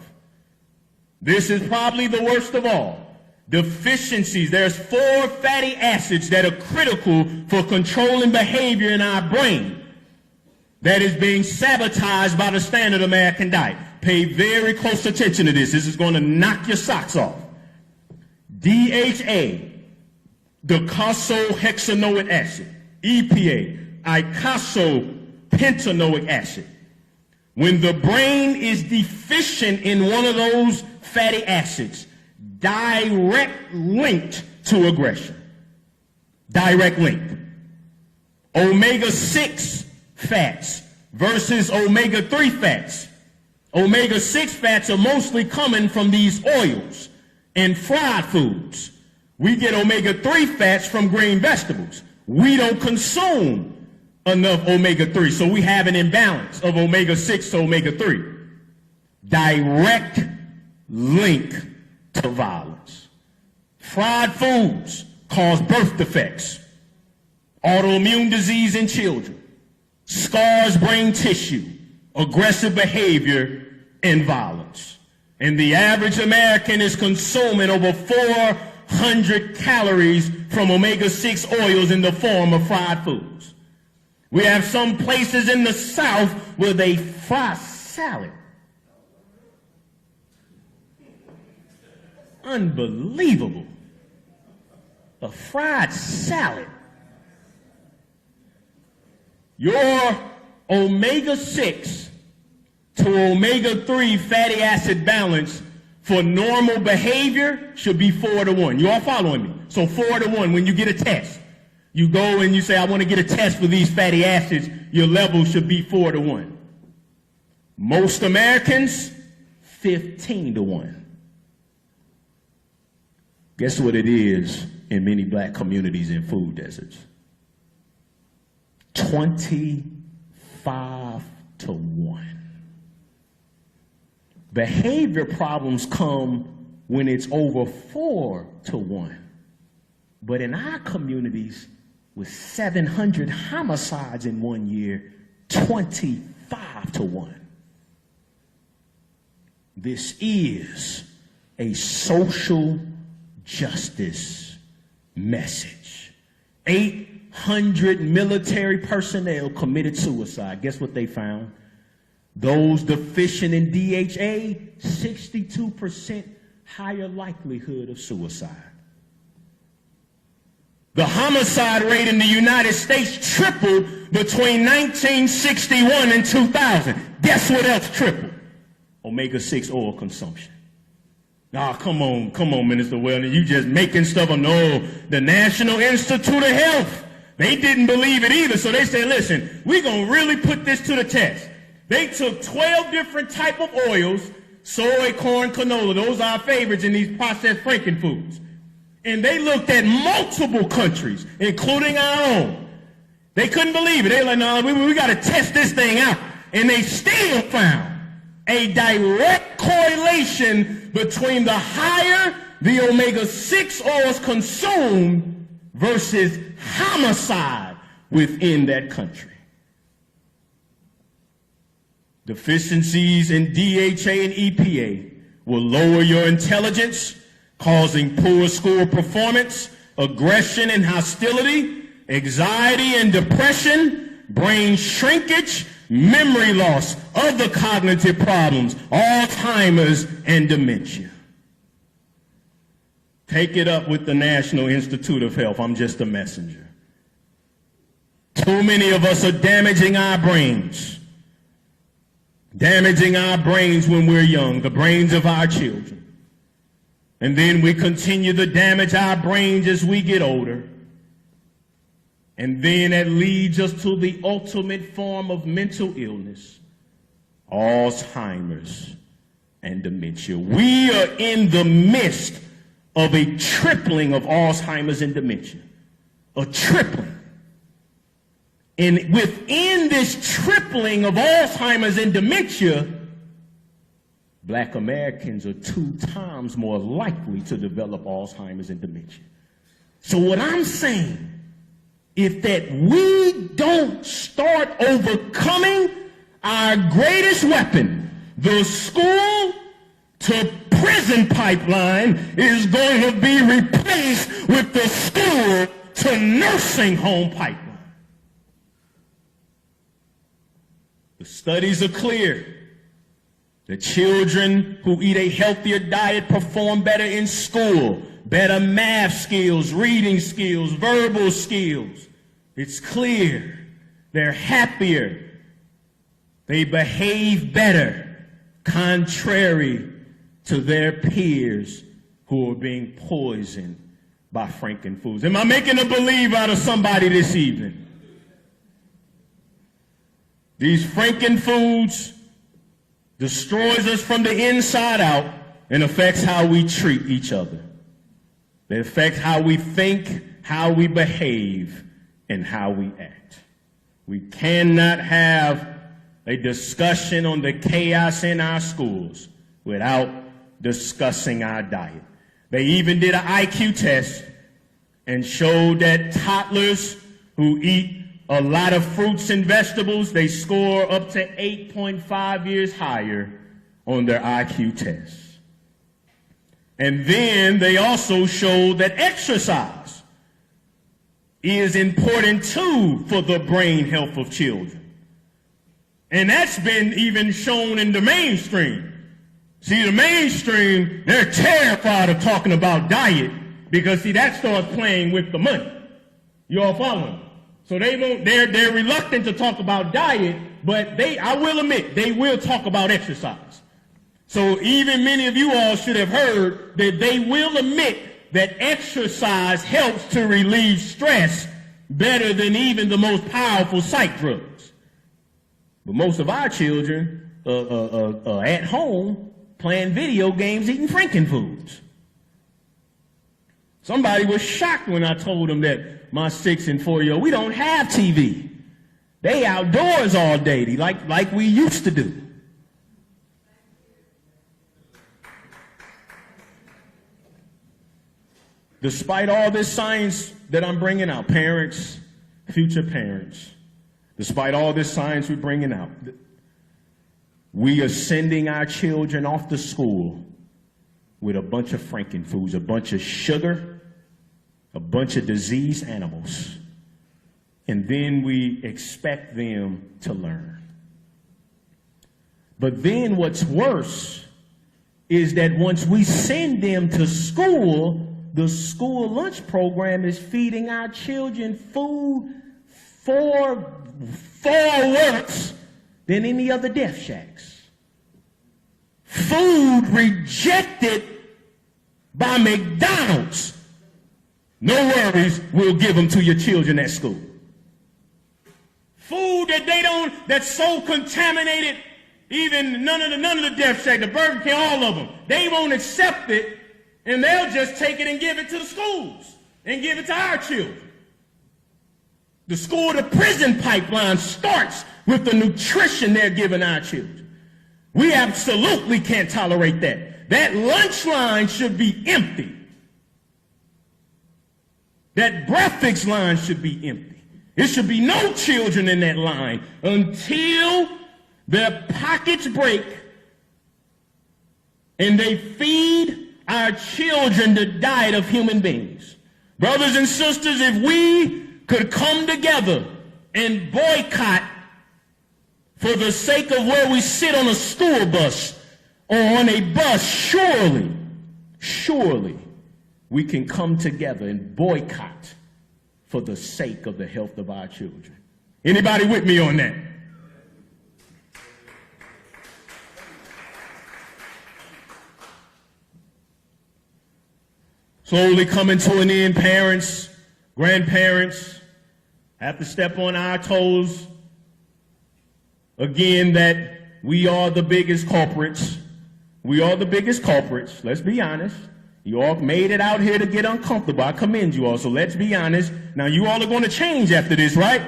This is probably the worst of all. Deficiencies. There's 4 fatty acids that are critical for controlling behavior in our brain that is being sabotaged by the standard American diet. Pay very close attention to this. This is going to knock your socks off. DHA, docosahexaenoic acid. EPA, eicosapentaenoic acid. When the brain is deficient in one of those fatty acids, direct linked to aggression. Direct link. Omega-6 fats versus omega-3 fats. Omega-6 fats are mostly coming from these oils and fried foods. We get omega-3 fats from green vegetables. We don't consume enough omega-3, so we have an imbalance of omega-6 to omega-3. Direct link to violence. Fried foods cause birth defects, autoimmune disease in children, scars brain tissue, aggressive behavior, and violence. And the average American is consuming over 400 calories from omega-6 oils in the form of fried foods. We have some places in the South where they fry salad. Unbelievable. A fried salad. Your omega-6 to omega-3 fatty acid balance for normal behavior should be 4-to-1. You all following me? So 4-to-1 when you get a test. You go and you say, I want to get a test for these fatty acids. Your level should be 4-to-1. Most Americans, 15-to-1. Guess what it is in many black communities in food deserts? 25-to-1. Behavior problems come when it's over 4-to-1. But in our communities, with 700 homicides in 1 year, 25-to-1. This is a social justice message. 800 military personnel committed suicide. Guess what they found? Those deficient in DHA, 62% higher likelihood of suicide. The homicide rate in the United States tripled between 1961 and 2000. Guess what else tripled? Omega-6 oil consumption. Come on, Minister Weldon, you just making stuff up. No, the National Institute of Health, they didn't believe it either, so they said, listen, we're going to really put this to the test. They took 12 different type of oils, soy, corn, canola, those are our favorites in these processed frankenfoods. And they looked at multiple countries, including our own. They couldn't believe it. They were like, no, we got to test this thing out. And they still found a direct correlation between the higher the omega-6 oils consumed versus homicide within that country. Deficiencies in DHA and EPA will lower your intelligence, causing poor school performance, aggression and hostility, anxiety and depression, brain shrinkage, memory loss, other cognitive problems, Alzheimer's, and dementia. Take it up with the National Institute of Health. I'm just a messenger. Too many of us are damaging our brains. Damaging our brains when we're young, the brains of our children. And then we continue to damage our brains as we get older. And then that leads us to the ultimate form of mental illness, Alzheimer's and dementia. We are in the midst of a tripling of Alzheimer's and dementia. A tripling. And within this tripling of Alzheimer's and dementia, black Americans are 2 times more likely to develop Alzheimer's and dementia. So what I'm saying is that we don't start overcoming our greatest weapon, the school to prison pipeline is going to be replaced with the school to nursing home pipeline. The studies are clear. The children who eat a healthier diet perform better in school, better math skills, reading skills, verbal skills. It's clear. They're happier. They behave better, contrary to their peers who are being poisoned by frankenfoods. Am I making a believe out of somebody this evening? These frankenfoods destroys us from the inside out and affects how we treat each other. It affects how we think, how we behave, and how we act. We cannot have a discussion on the chaos in our schools without discussing our diet. They even did an IQ test and showed that toddlers who eat a lot of fruits and vegetables, they score up to 8.5 years higher on their IQ test. And then they also showed that exercise is important too for the brain health of children. And that's been even shown in the mainstream. See, the mainstream, they're terrified of talking about diet because, see, that starts playing with the money. You all following? So they're reluctant to talk about diet, but I will admit, they will talk about exercise. So even many of you all should have heard that they will admit that exercise helps to relieve stress better than even the most powerful psych drugs. But most of our children are at home playing video games, eating Frankenfoods. Somebody was shocked when I told them that my 6 and 4-year-old, we don't have TV. They outdoors all day, like we used to do. Despite all this science that I'm bringing out, parents, future parents, despite all this science we're bringing out, we are sending our children off to school with a bunch of Frankenfoods, a bunch of sugar, a bunch of diseased animals. And then we expect them to learn. But then what's worse is that once we send them to school, the school lunch program is feeding our children food far worse than any other death shacks. Food rejected by McDonald's. No worries, we'll give them to your children at school. Food that that's so contaminated, even none of the death shack, the Burger King, all of them, they won't accept it, and they'll just take it and give it to the schools and give it to our children. The school to prison pipeline starts with the nutrition they're giving our children. We absolutely can't tolerate that. That lunch line should be empty. That breakfast line should be empty. There should be no children in that line until their pockets break and they feed our children the diet of human beings. Brothers and sisters, if we could come together and boycott for the sake of where we sit on a school bus or on a bus, surely we can come together and boycott for the sake of the health of our children. Anybody with me on that? Slowly coming to an end, parents, grandparents have to step on our toes again that we are the biggest culprits. We are the biggest culprits, let's be honest. You all made it out here to get uncomfortable. I commend you all, so let's be honest. Now you all are going to change after this, right?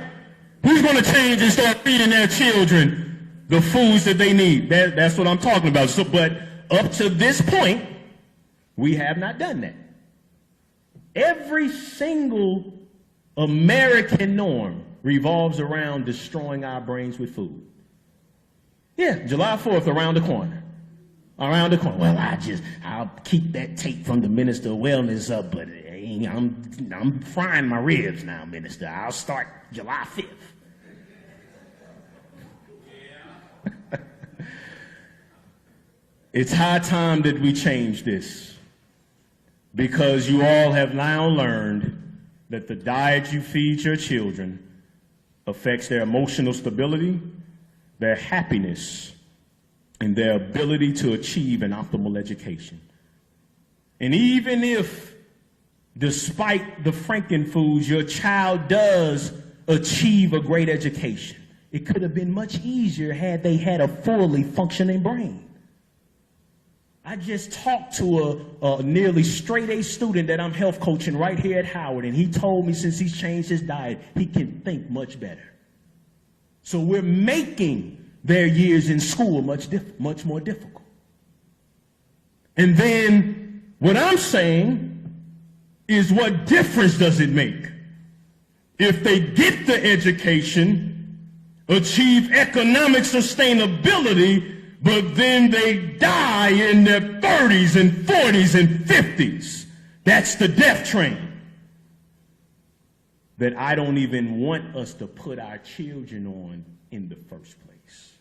Who's going to change and start feeding their children the foods that they need? That's what I'm talking about. So, but up to this point, we have not done that. Every single American norm revolves around destroying our brains with food. Yeah, July 4th around the corner. Around the corner. Well, I'll keep that tape from the Minister of Wellness up, but I'm frying my ribs now, Minister. I'll start July 5th. It's high time that we change this, because you all have now learned that the diet you feed your children affects their emotional stability, their happiness, and their ability to achieve an optimal education. And even if, despite the Frankenfoods, your child does achieve a great education, it could have been much easier had they had a fully functioning brain. I just talked to a nearly straight A student that I'm health coaching right here at Howard, and he told me since he's changed his diet, he can think much better. So we're making their years in school much more difficult. And then what I'm saying is, what difference does it make if they get the education, achieve economic sustainability, but then they die in their 30s and 40s and 50s? That's the death train. that I don't even want us to put our children on in the first place.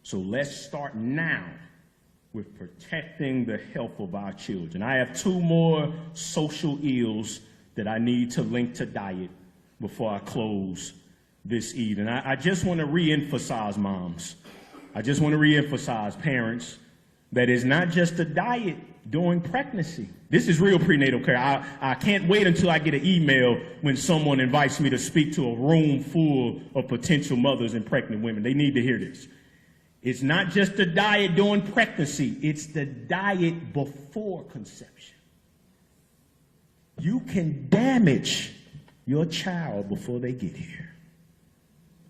So let's start now with protecting the health of our children. I have two more social ills that I need to link to diet before I close this evening. I just want to reemphasize, moms. I just want to reemphasize, parents, that it's not just a diet during pregnancy. This is real prenatal care. I can't wait until I get an email when someone invites me to speak to a room full of potential mothers and pregnant women. They need to hear this. It's not just a diet during pregnancy. It's the diet before conception. You can damage your child before they get here.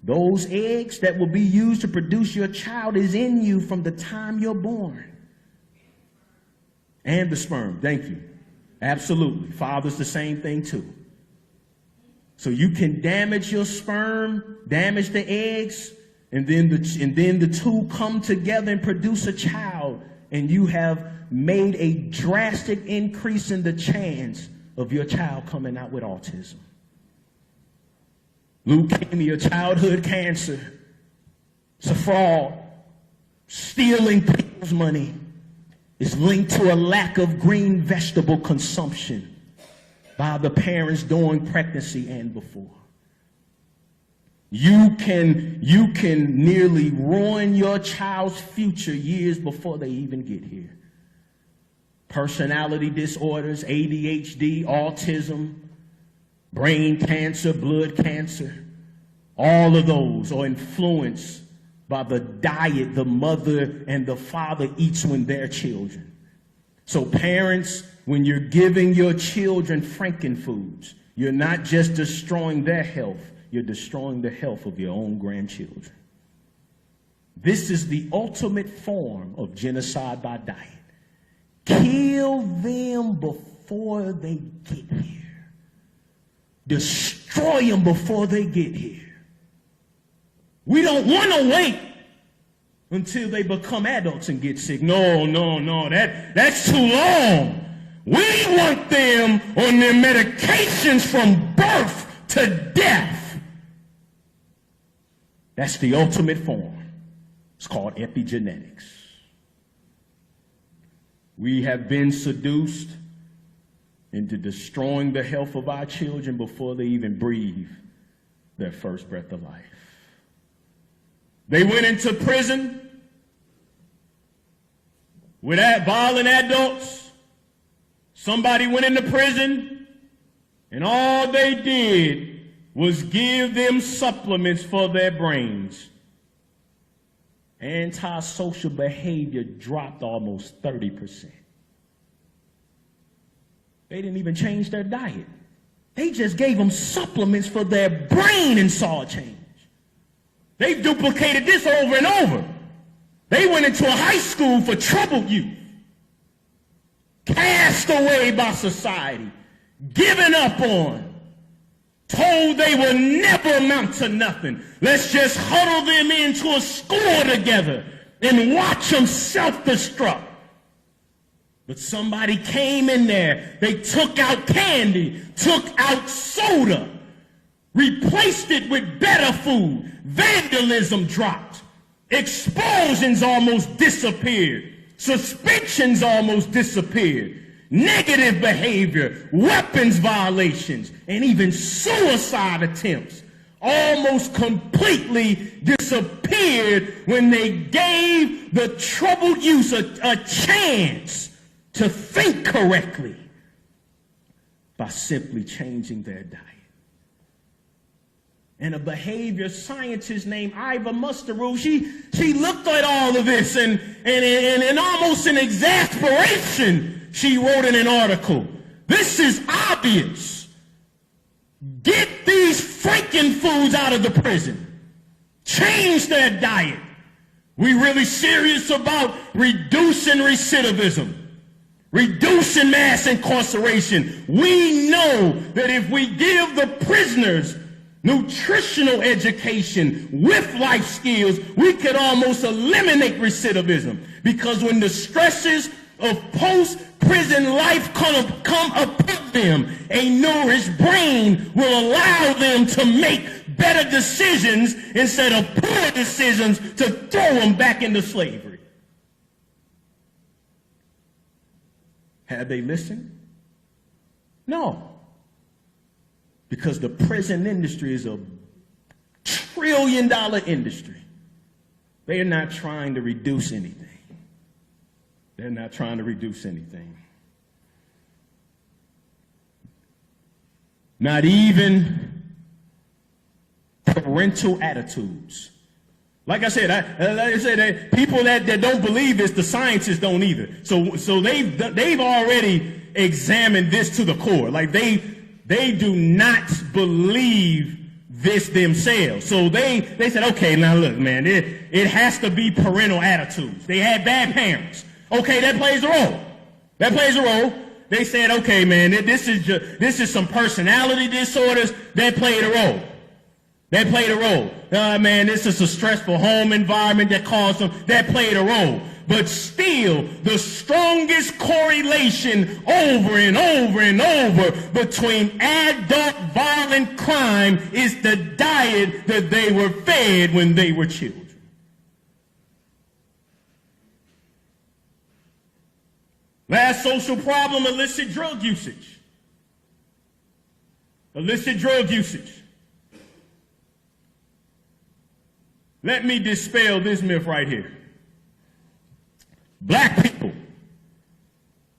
Those eggs that will be used to produce your child is in you from the time you're born. And the sperm, thank you. Absolutely. Father's the same thing too. So you can damage your sperm, damage the eggs, and then the two come together and produce a child, and you have made a drastic increase in the chance of your child coming out with autism, leukemia, childhood cancer. It's a fraud. Stealing people's money is linked to a lack of green vegetable consumption by the parents during pregnancy and before. You can nearly ruin your child's future years before they even get here. Personality disorders, ADHD, autism, brain cancer, blood cancer, all of those are influenced by the diet the mother and the father eats when they're children. So parents, when you're giving your children frankenfoods, you're not just destroying their health, you're destroying the health of your own grandchildren. This is the ultimate form of genocide by diet. Kill them before they get here. Destroy them before they get here. We don't want to wait until they become adults and get sick. No, that's too long. We want them on their medications from birth to death. That's the ultimate form. It's called epigenetics. We have been seduced into destroying the health of our children before they even breathe their first breath of life. They went into prison with violent adults. Somebody went into prison, and all they did was give them supplements for their brains. Antisocial behavior dropped almost 30%. They didn't even change their diet. They just gave them supplements for their brain and saw a change. They've duplicated this over and over. They went into a high school for troubled youth, cast away by society, given up on, told they will never amount to nothing. Let's just huddle them into a school together and watch them self-destruct. But somebody came in there, they took out candy, took out soda, replaced it with better food. Vandalism dropped. Explosions almost disappeared. Suspensions almost disappeared. Negative behavior, weapons violations, and even suicide attempts almost completely disappeared when they gave the troubled youth a chance to think correctly by simply changing their diet. And a behavior scientist named Iva Musteroo, she looked at all of this and almost in exasperation, she wrote in an article, this is obvious. Get these frankenfoods out of the prison. Change their diet. We really serious about reducing recidivism, reducing mass incarceration. We know that if we give the prisoners nutritional education with life skills, we could almost eliminate recidivism. Because when the stresses of post-prison life come upon them, a nourished brain will allow them to make better decisions instead of poor decisions to throw them back into slavery. Have they listened? No. Because the prison industry is a $1 trillion industry. They are not trying to reduce anything. They're not trying to reduce anything. Not even parental attitudes. Like I said, people that don't believe this, the scientists don't either. So they've already examined this to the core. Like they do not believe this themselves. So they said, okay, now look, man, it has to be parental attitudes. They had bad parents. Okay, that plays a role. That plays a role. They said, okay, man, this is some personality disorders. That played a role. That played a role. Man, this is a stressful home environment that caused them. That played a role. But still, the strongest correlation over and over and over between adult violent crime is the diet that they were fed when they were children. Last social problem, illicit drug usage. Illicit drug usage. Let me dispel this myth right here. Black people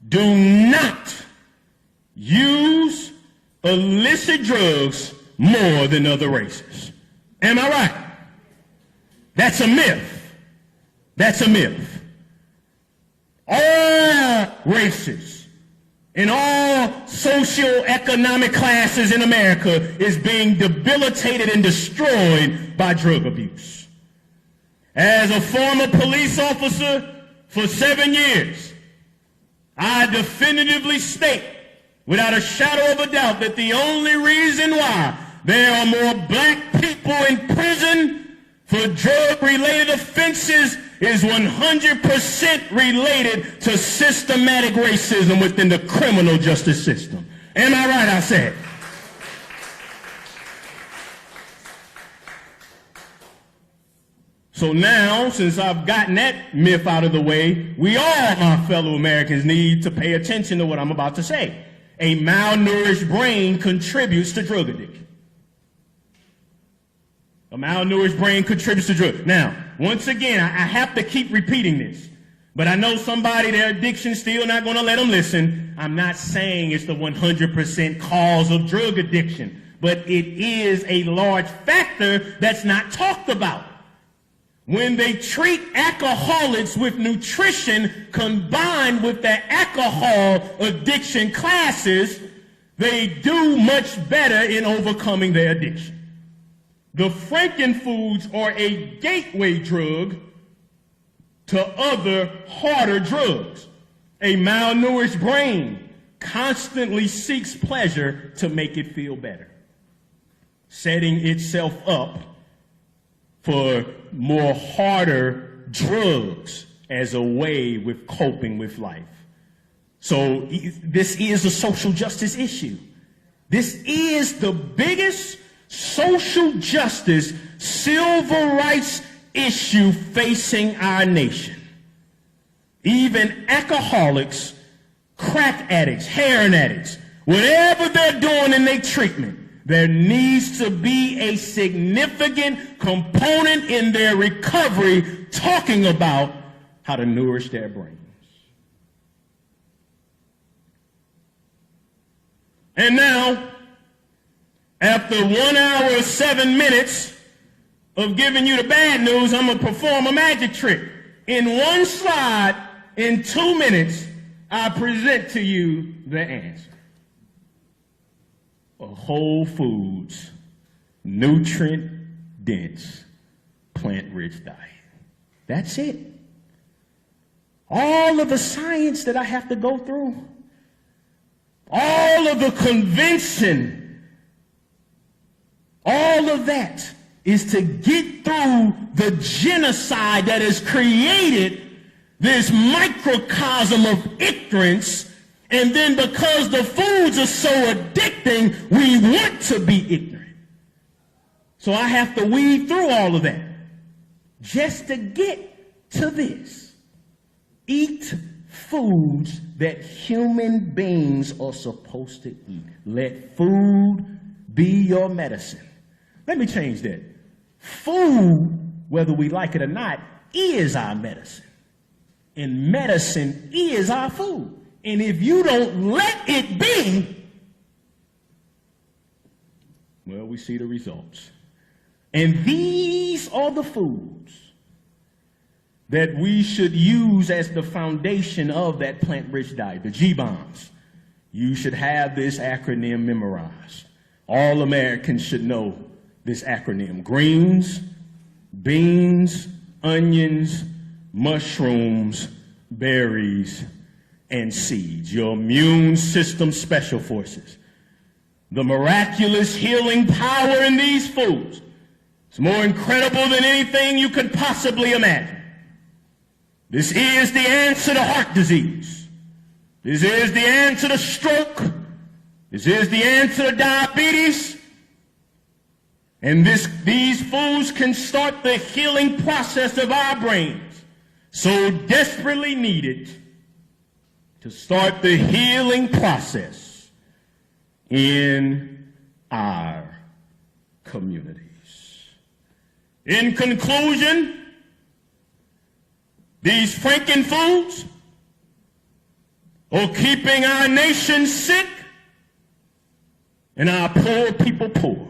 do not use illicit drugs more than other races. Am I right? That's a myth. That's a myth. All races in all socioeconomic classes in America is being debilitated and destroyed by drug abuse. As a former police officer for 7 years, I definitively state, without a shadow of a doubt, that the only reason why there are more black people in prison for drug-related offenses is 100% related to systematic racism within the criminal justice system. Am I right, I said? So now, since I've gotten that myth out of the way, we all, my fellow Americans, need to pay attention to what I'm about to say. A malnourished brain contributes to drug addiction. A malnourished brain contributes to drugs. Now, once again, I have to keep repeating this, but I know somebody, their addiction's still not going to let them listen. I'm not saying it's the 100% cause of drug addiction, but it is a large factor that's not talked about. When they treat alcoholics with nutrition combined with their alcohol addiction classes, they do much better in overcoming their addiction. The frankenfoods are a gateway drug to other harder drugs. A malnourished brain constantly seeks pleasure to make it feel better, setting itself up for more harder drugs as a way with coping with life. So this is a social justice issue. This is the biggest social justice, civil rights issue facing our nation. Even alcoholics, crack addicts, heroin addicts, whatever they're doing in their treatment, there needs to be a significant component in their recovery talking about how to nourish their brains. And now, after 1 hour and 7 minutes of giving you the bad news, I'm going to perform a magic trick. In one slide, in 2 minutes, I present to you the answer. A whole foods, nutrient-dense, plant-rich diet. That's it. All of the science that I have to go through, all of the convincing, all of that is to get through the genocide that is created this microcosm of ignorance, and then because the foods are so addicting, we want to be ignorant. So I have to weed through all of that just to get to this. Eat foods that human beings are supposed to eat. Let food be your medicine. Let me change that. Food, whether we like it or not, is our medicine. And medicine is our food. And if you don't let it be, well, we see the results. And these are the foods that we should use as the foundation of that plant-rich diet, the G-bombs. You should have this acronym memorized. All Americans should know this acronym. Greens, beans, onions, mushrooms, berries, and seeds. Your immune system special forces. The miraculous healing power in these foods is more incredible than anything you could possibly imagine. This is the answer to heart disease. This is the answer to stroke. This is the answer to diabetes. And these foods can start the healing process of our brains, so desperately needed to start the healing process in our communities. In conclusion, these frankenfoods are keeping our nation sick and our poor people poor.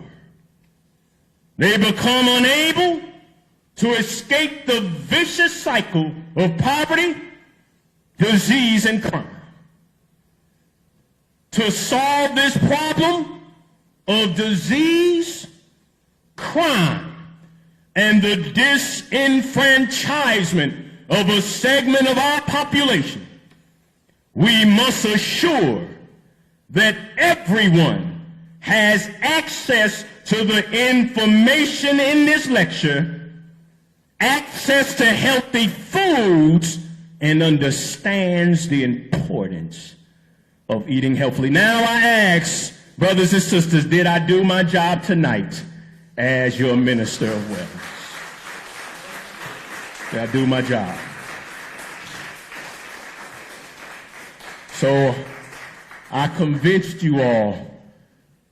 They become unable to escape the vicious cycle of poverty, disease, and crime. To solve this problem of disease, crime, and the disenfranchisement of a segment of our population, we must assure that everyone has access to the information in this lecture, access to healthy foods, and understands the importance of eating healthily. Now I ask, brothers and sisters, did I do my job tonight as your minister of wellness? Did I do my job? So I convinced you all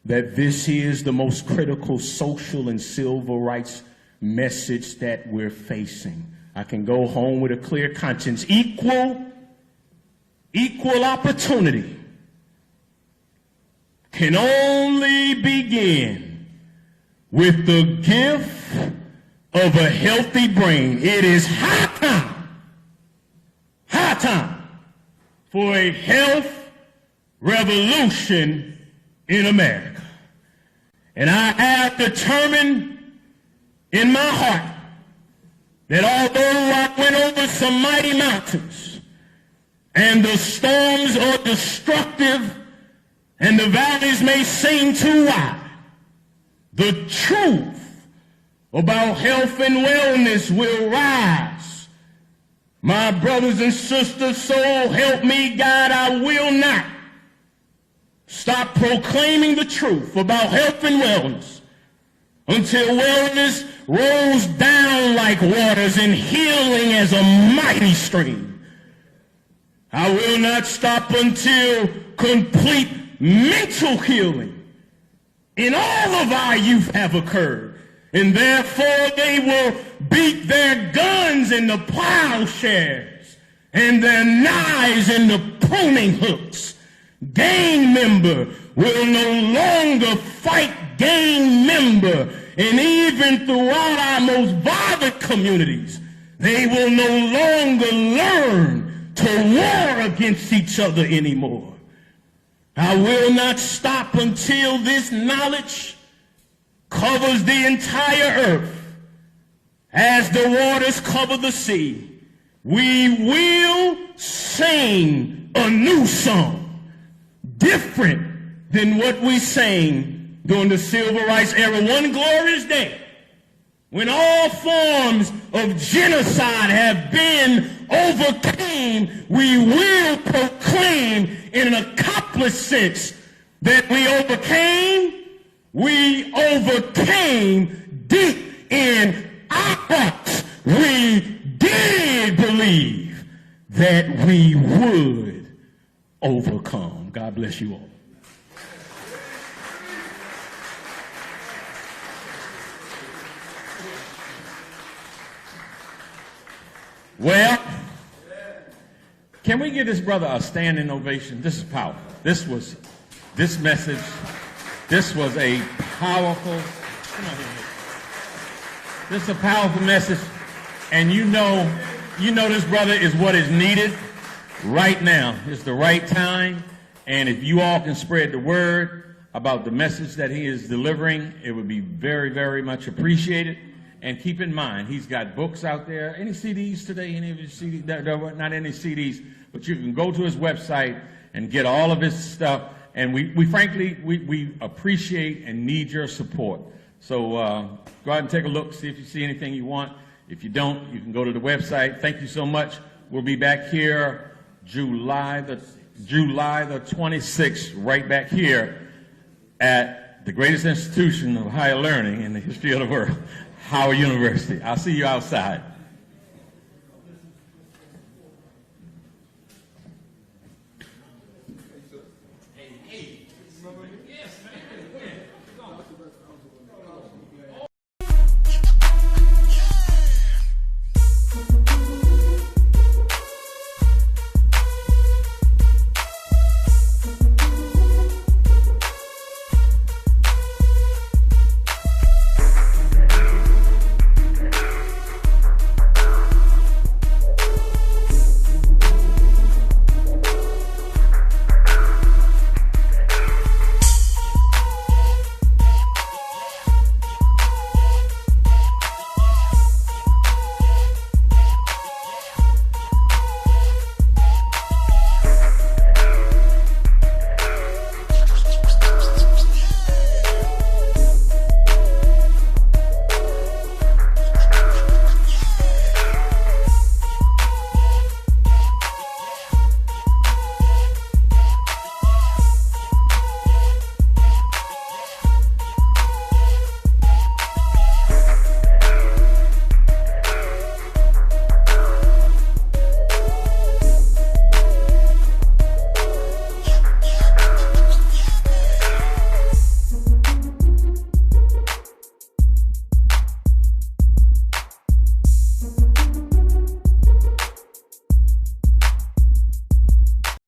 that this is the most critical social and civil rights message that we're facing. I can go home with a clear conscience. Equal opportunity can only begin with the gift of a healthy brain. It is high time for a health revolution in America. And I have determined in my heart that although I went over some mighty mountains and the storms are destructive and the valleys may seem too wide, the truth about health and wellness will rise. My brothers and sisters, so help me God, I will not stop proclaiming the truth about health and wellness until wellness rolls down like waters and healing as a mighty stream. I will not stop until complete mental healing in all of our youth have occurred. And therefore they will beat their guns in the plowshares and their knives in the pruning hooks. Gang member will no longer fight gang member. And even throughout our most violent communities, they will no longer learn to war against each other anymore. I will not stop until this knowledge covers the entire earth as the waters cover the sea. We will sing a new song, different than what we sang during the civil rights era. One glorious day when all forms of genocide have been overcame, we will proclaim in an accomplished sense that we overcame deep in our hearts. We did believe that we would overcome. God bless you all. Well, can we give this brother a standing ovation? This is powerful. This message, this was a powerful, this is a powerful message. And you know this brother is what is needed right now. It's the right time. And if you all can spread the word about the message that he is delivering, it would be very, very much appreciated. And keep in mind, he's got books out there. Any CDs today? Any of his CDs? Not any CDs, but you can go to his website and get all of his stuff. And we frankly appreciate and need your support. So go out and take a look, see if you see anything you want. If you don't, you can go to the website. Thank you so much. We'll be back here July the 26th, right back here at the greatest institution of higher learning in the history of the world, Howard University. I'll see you outside.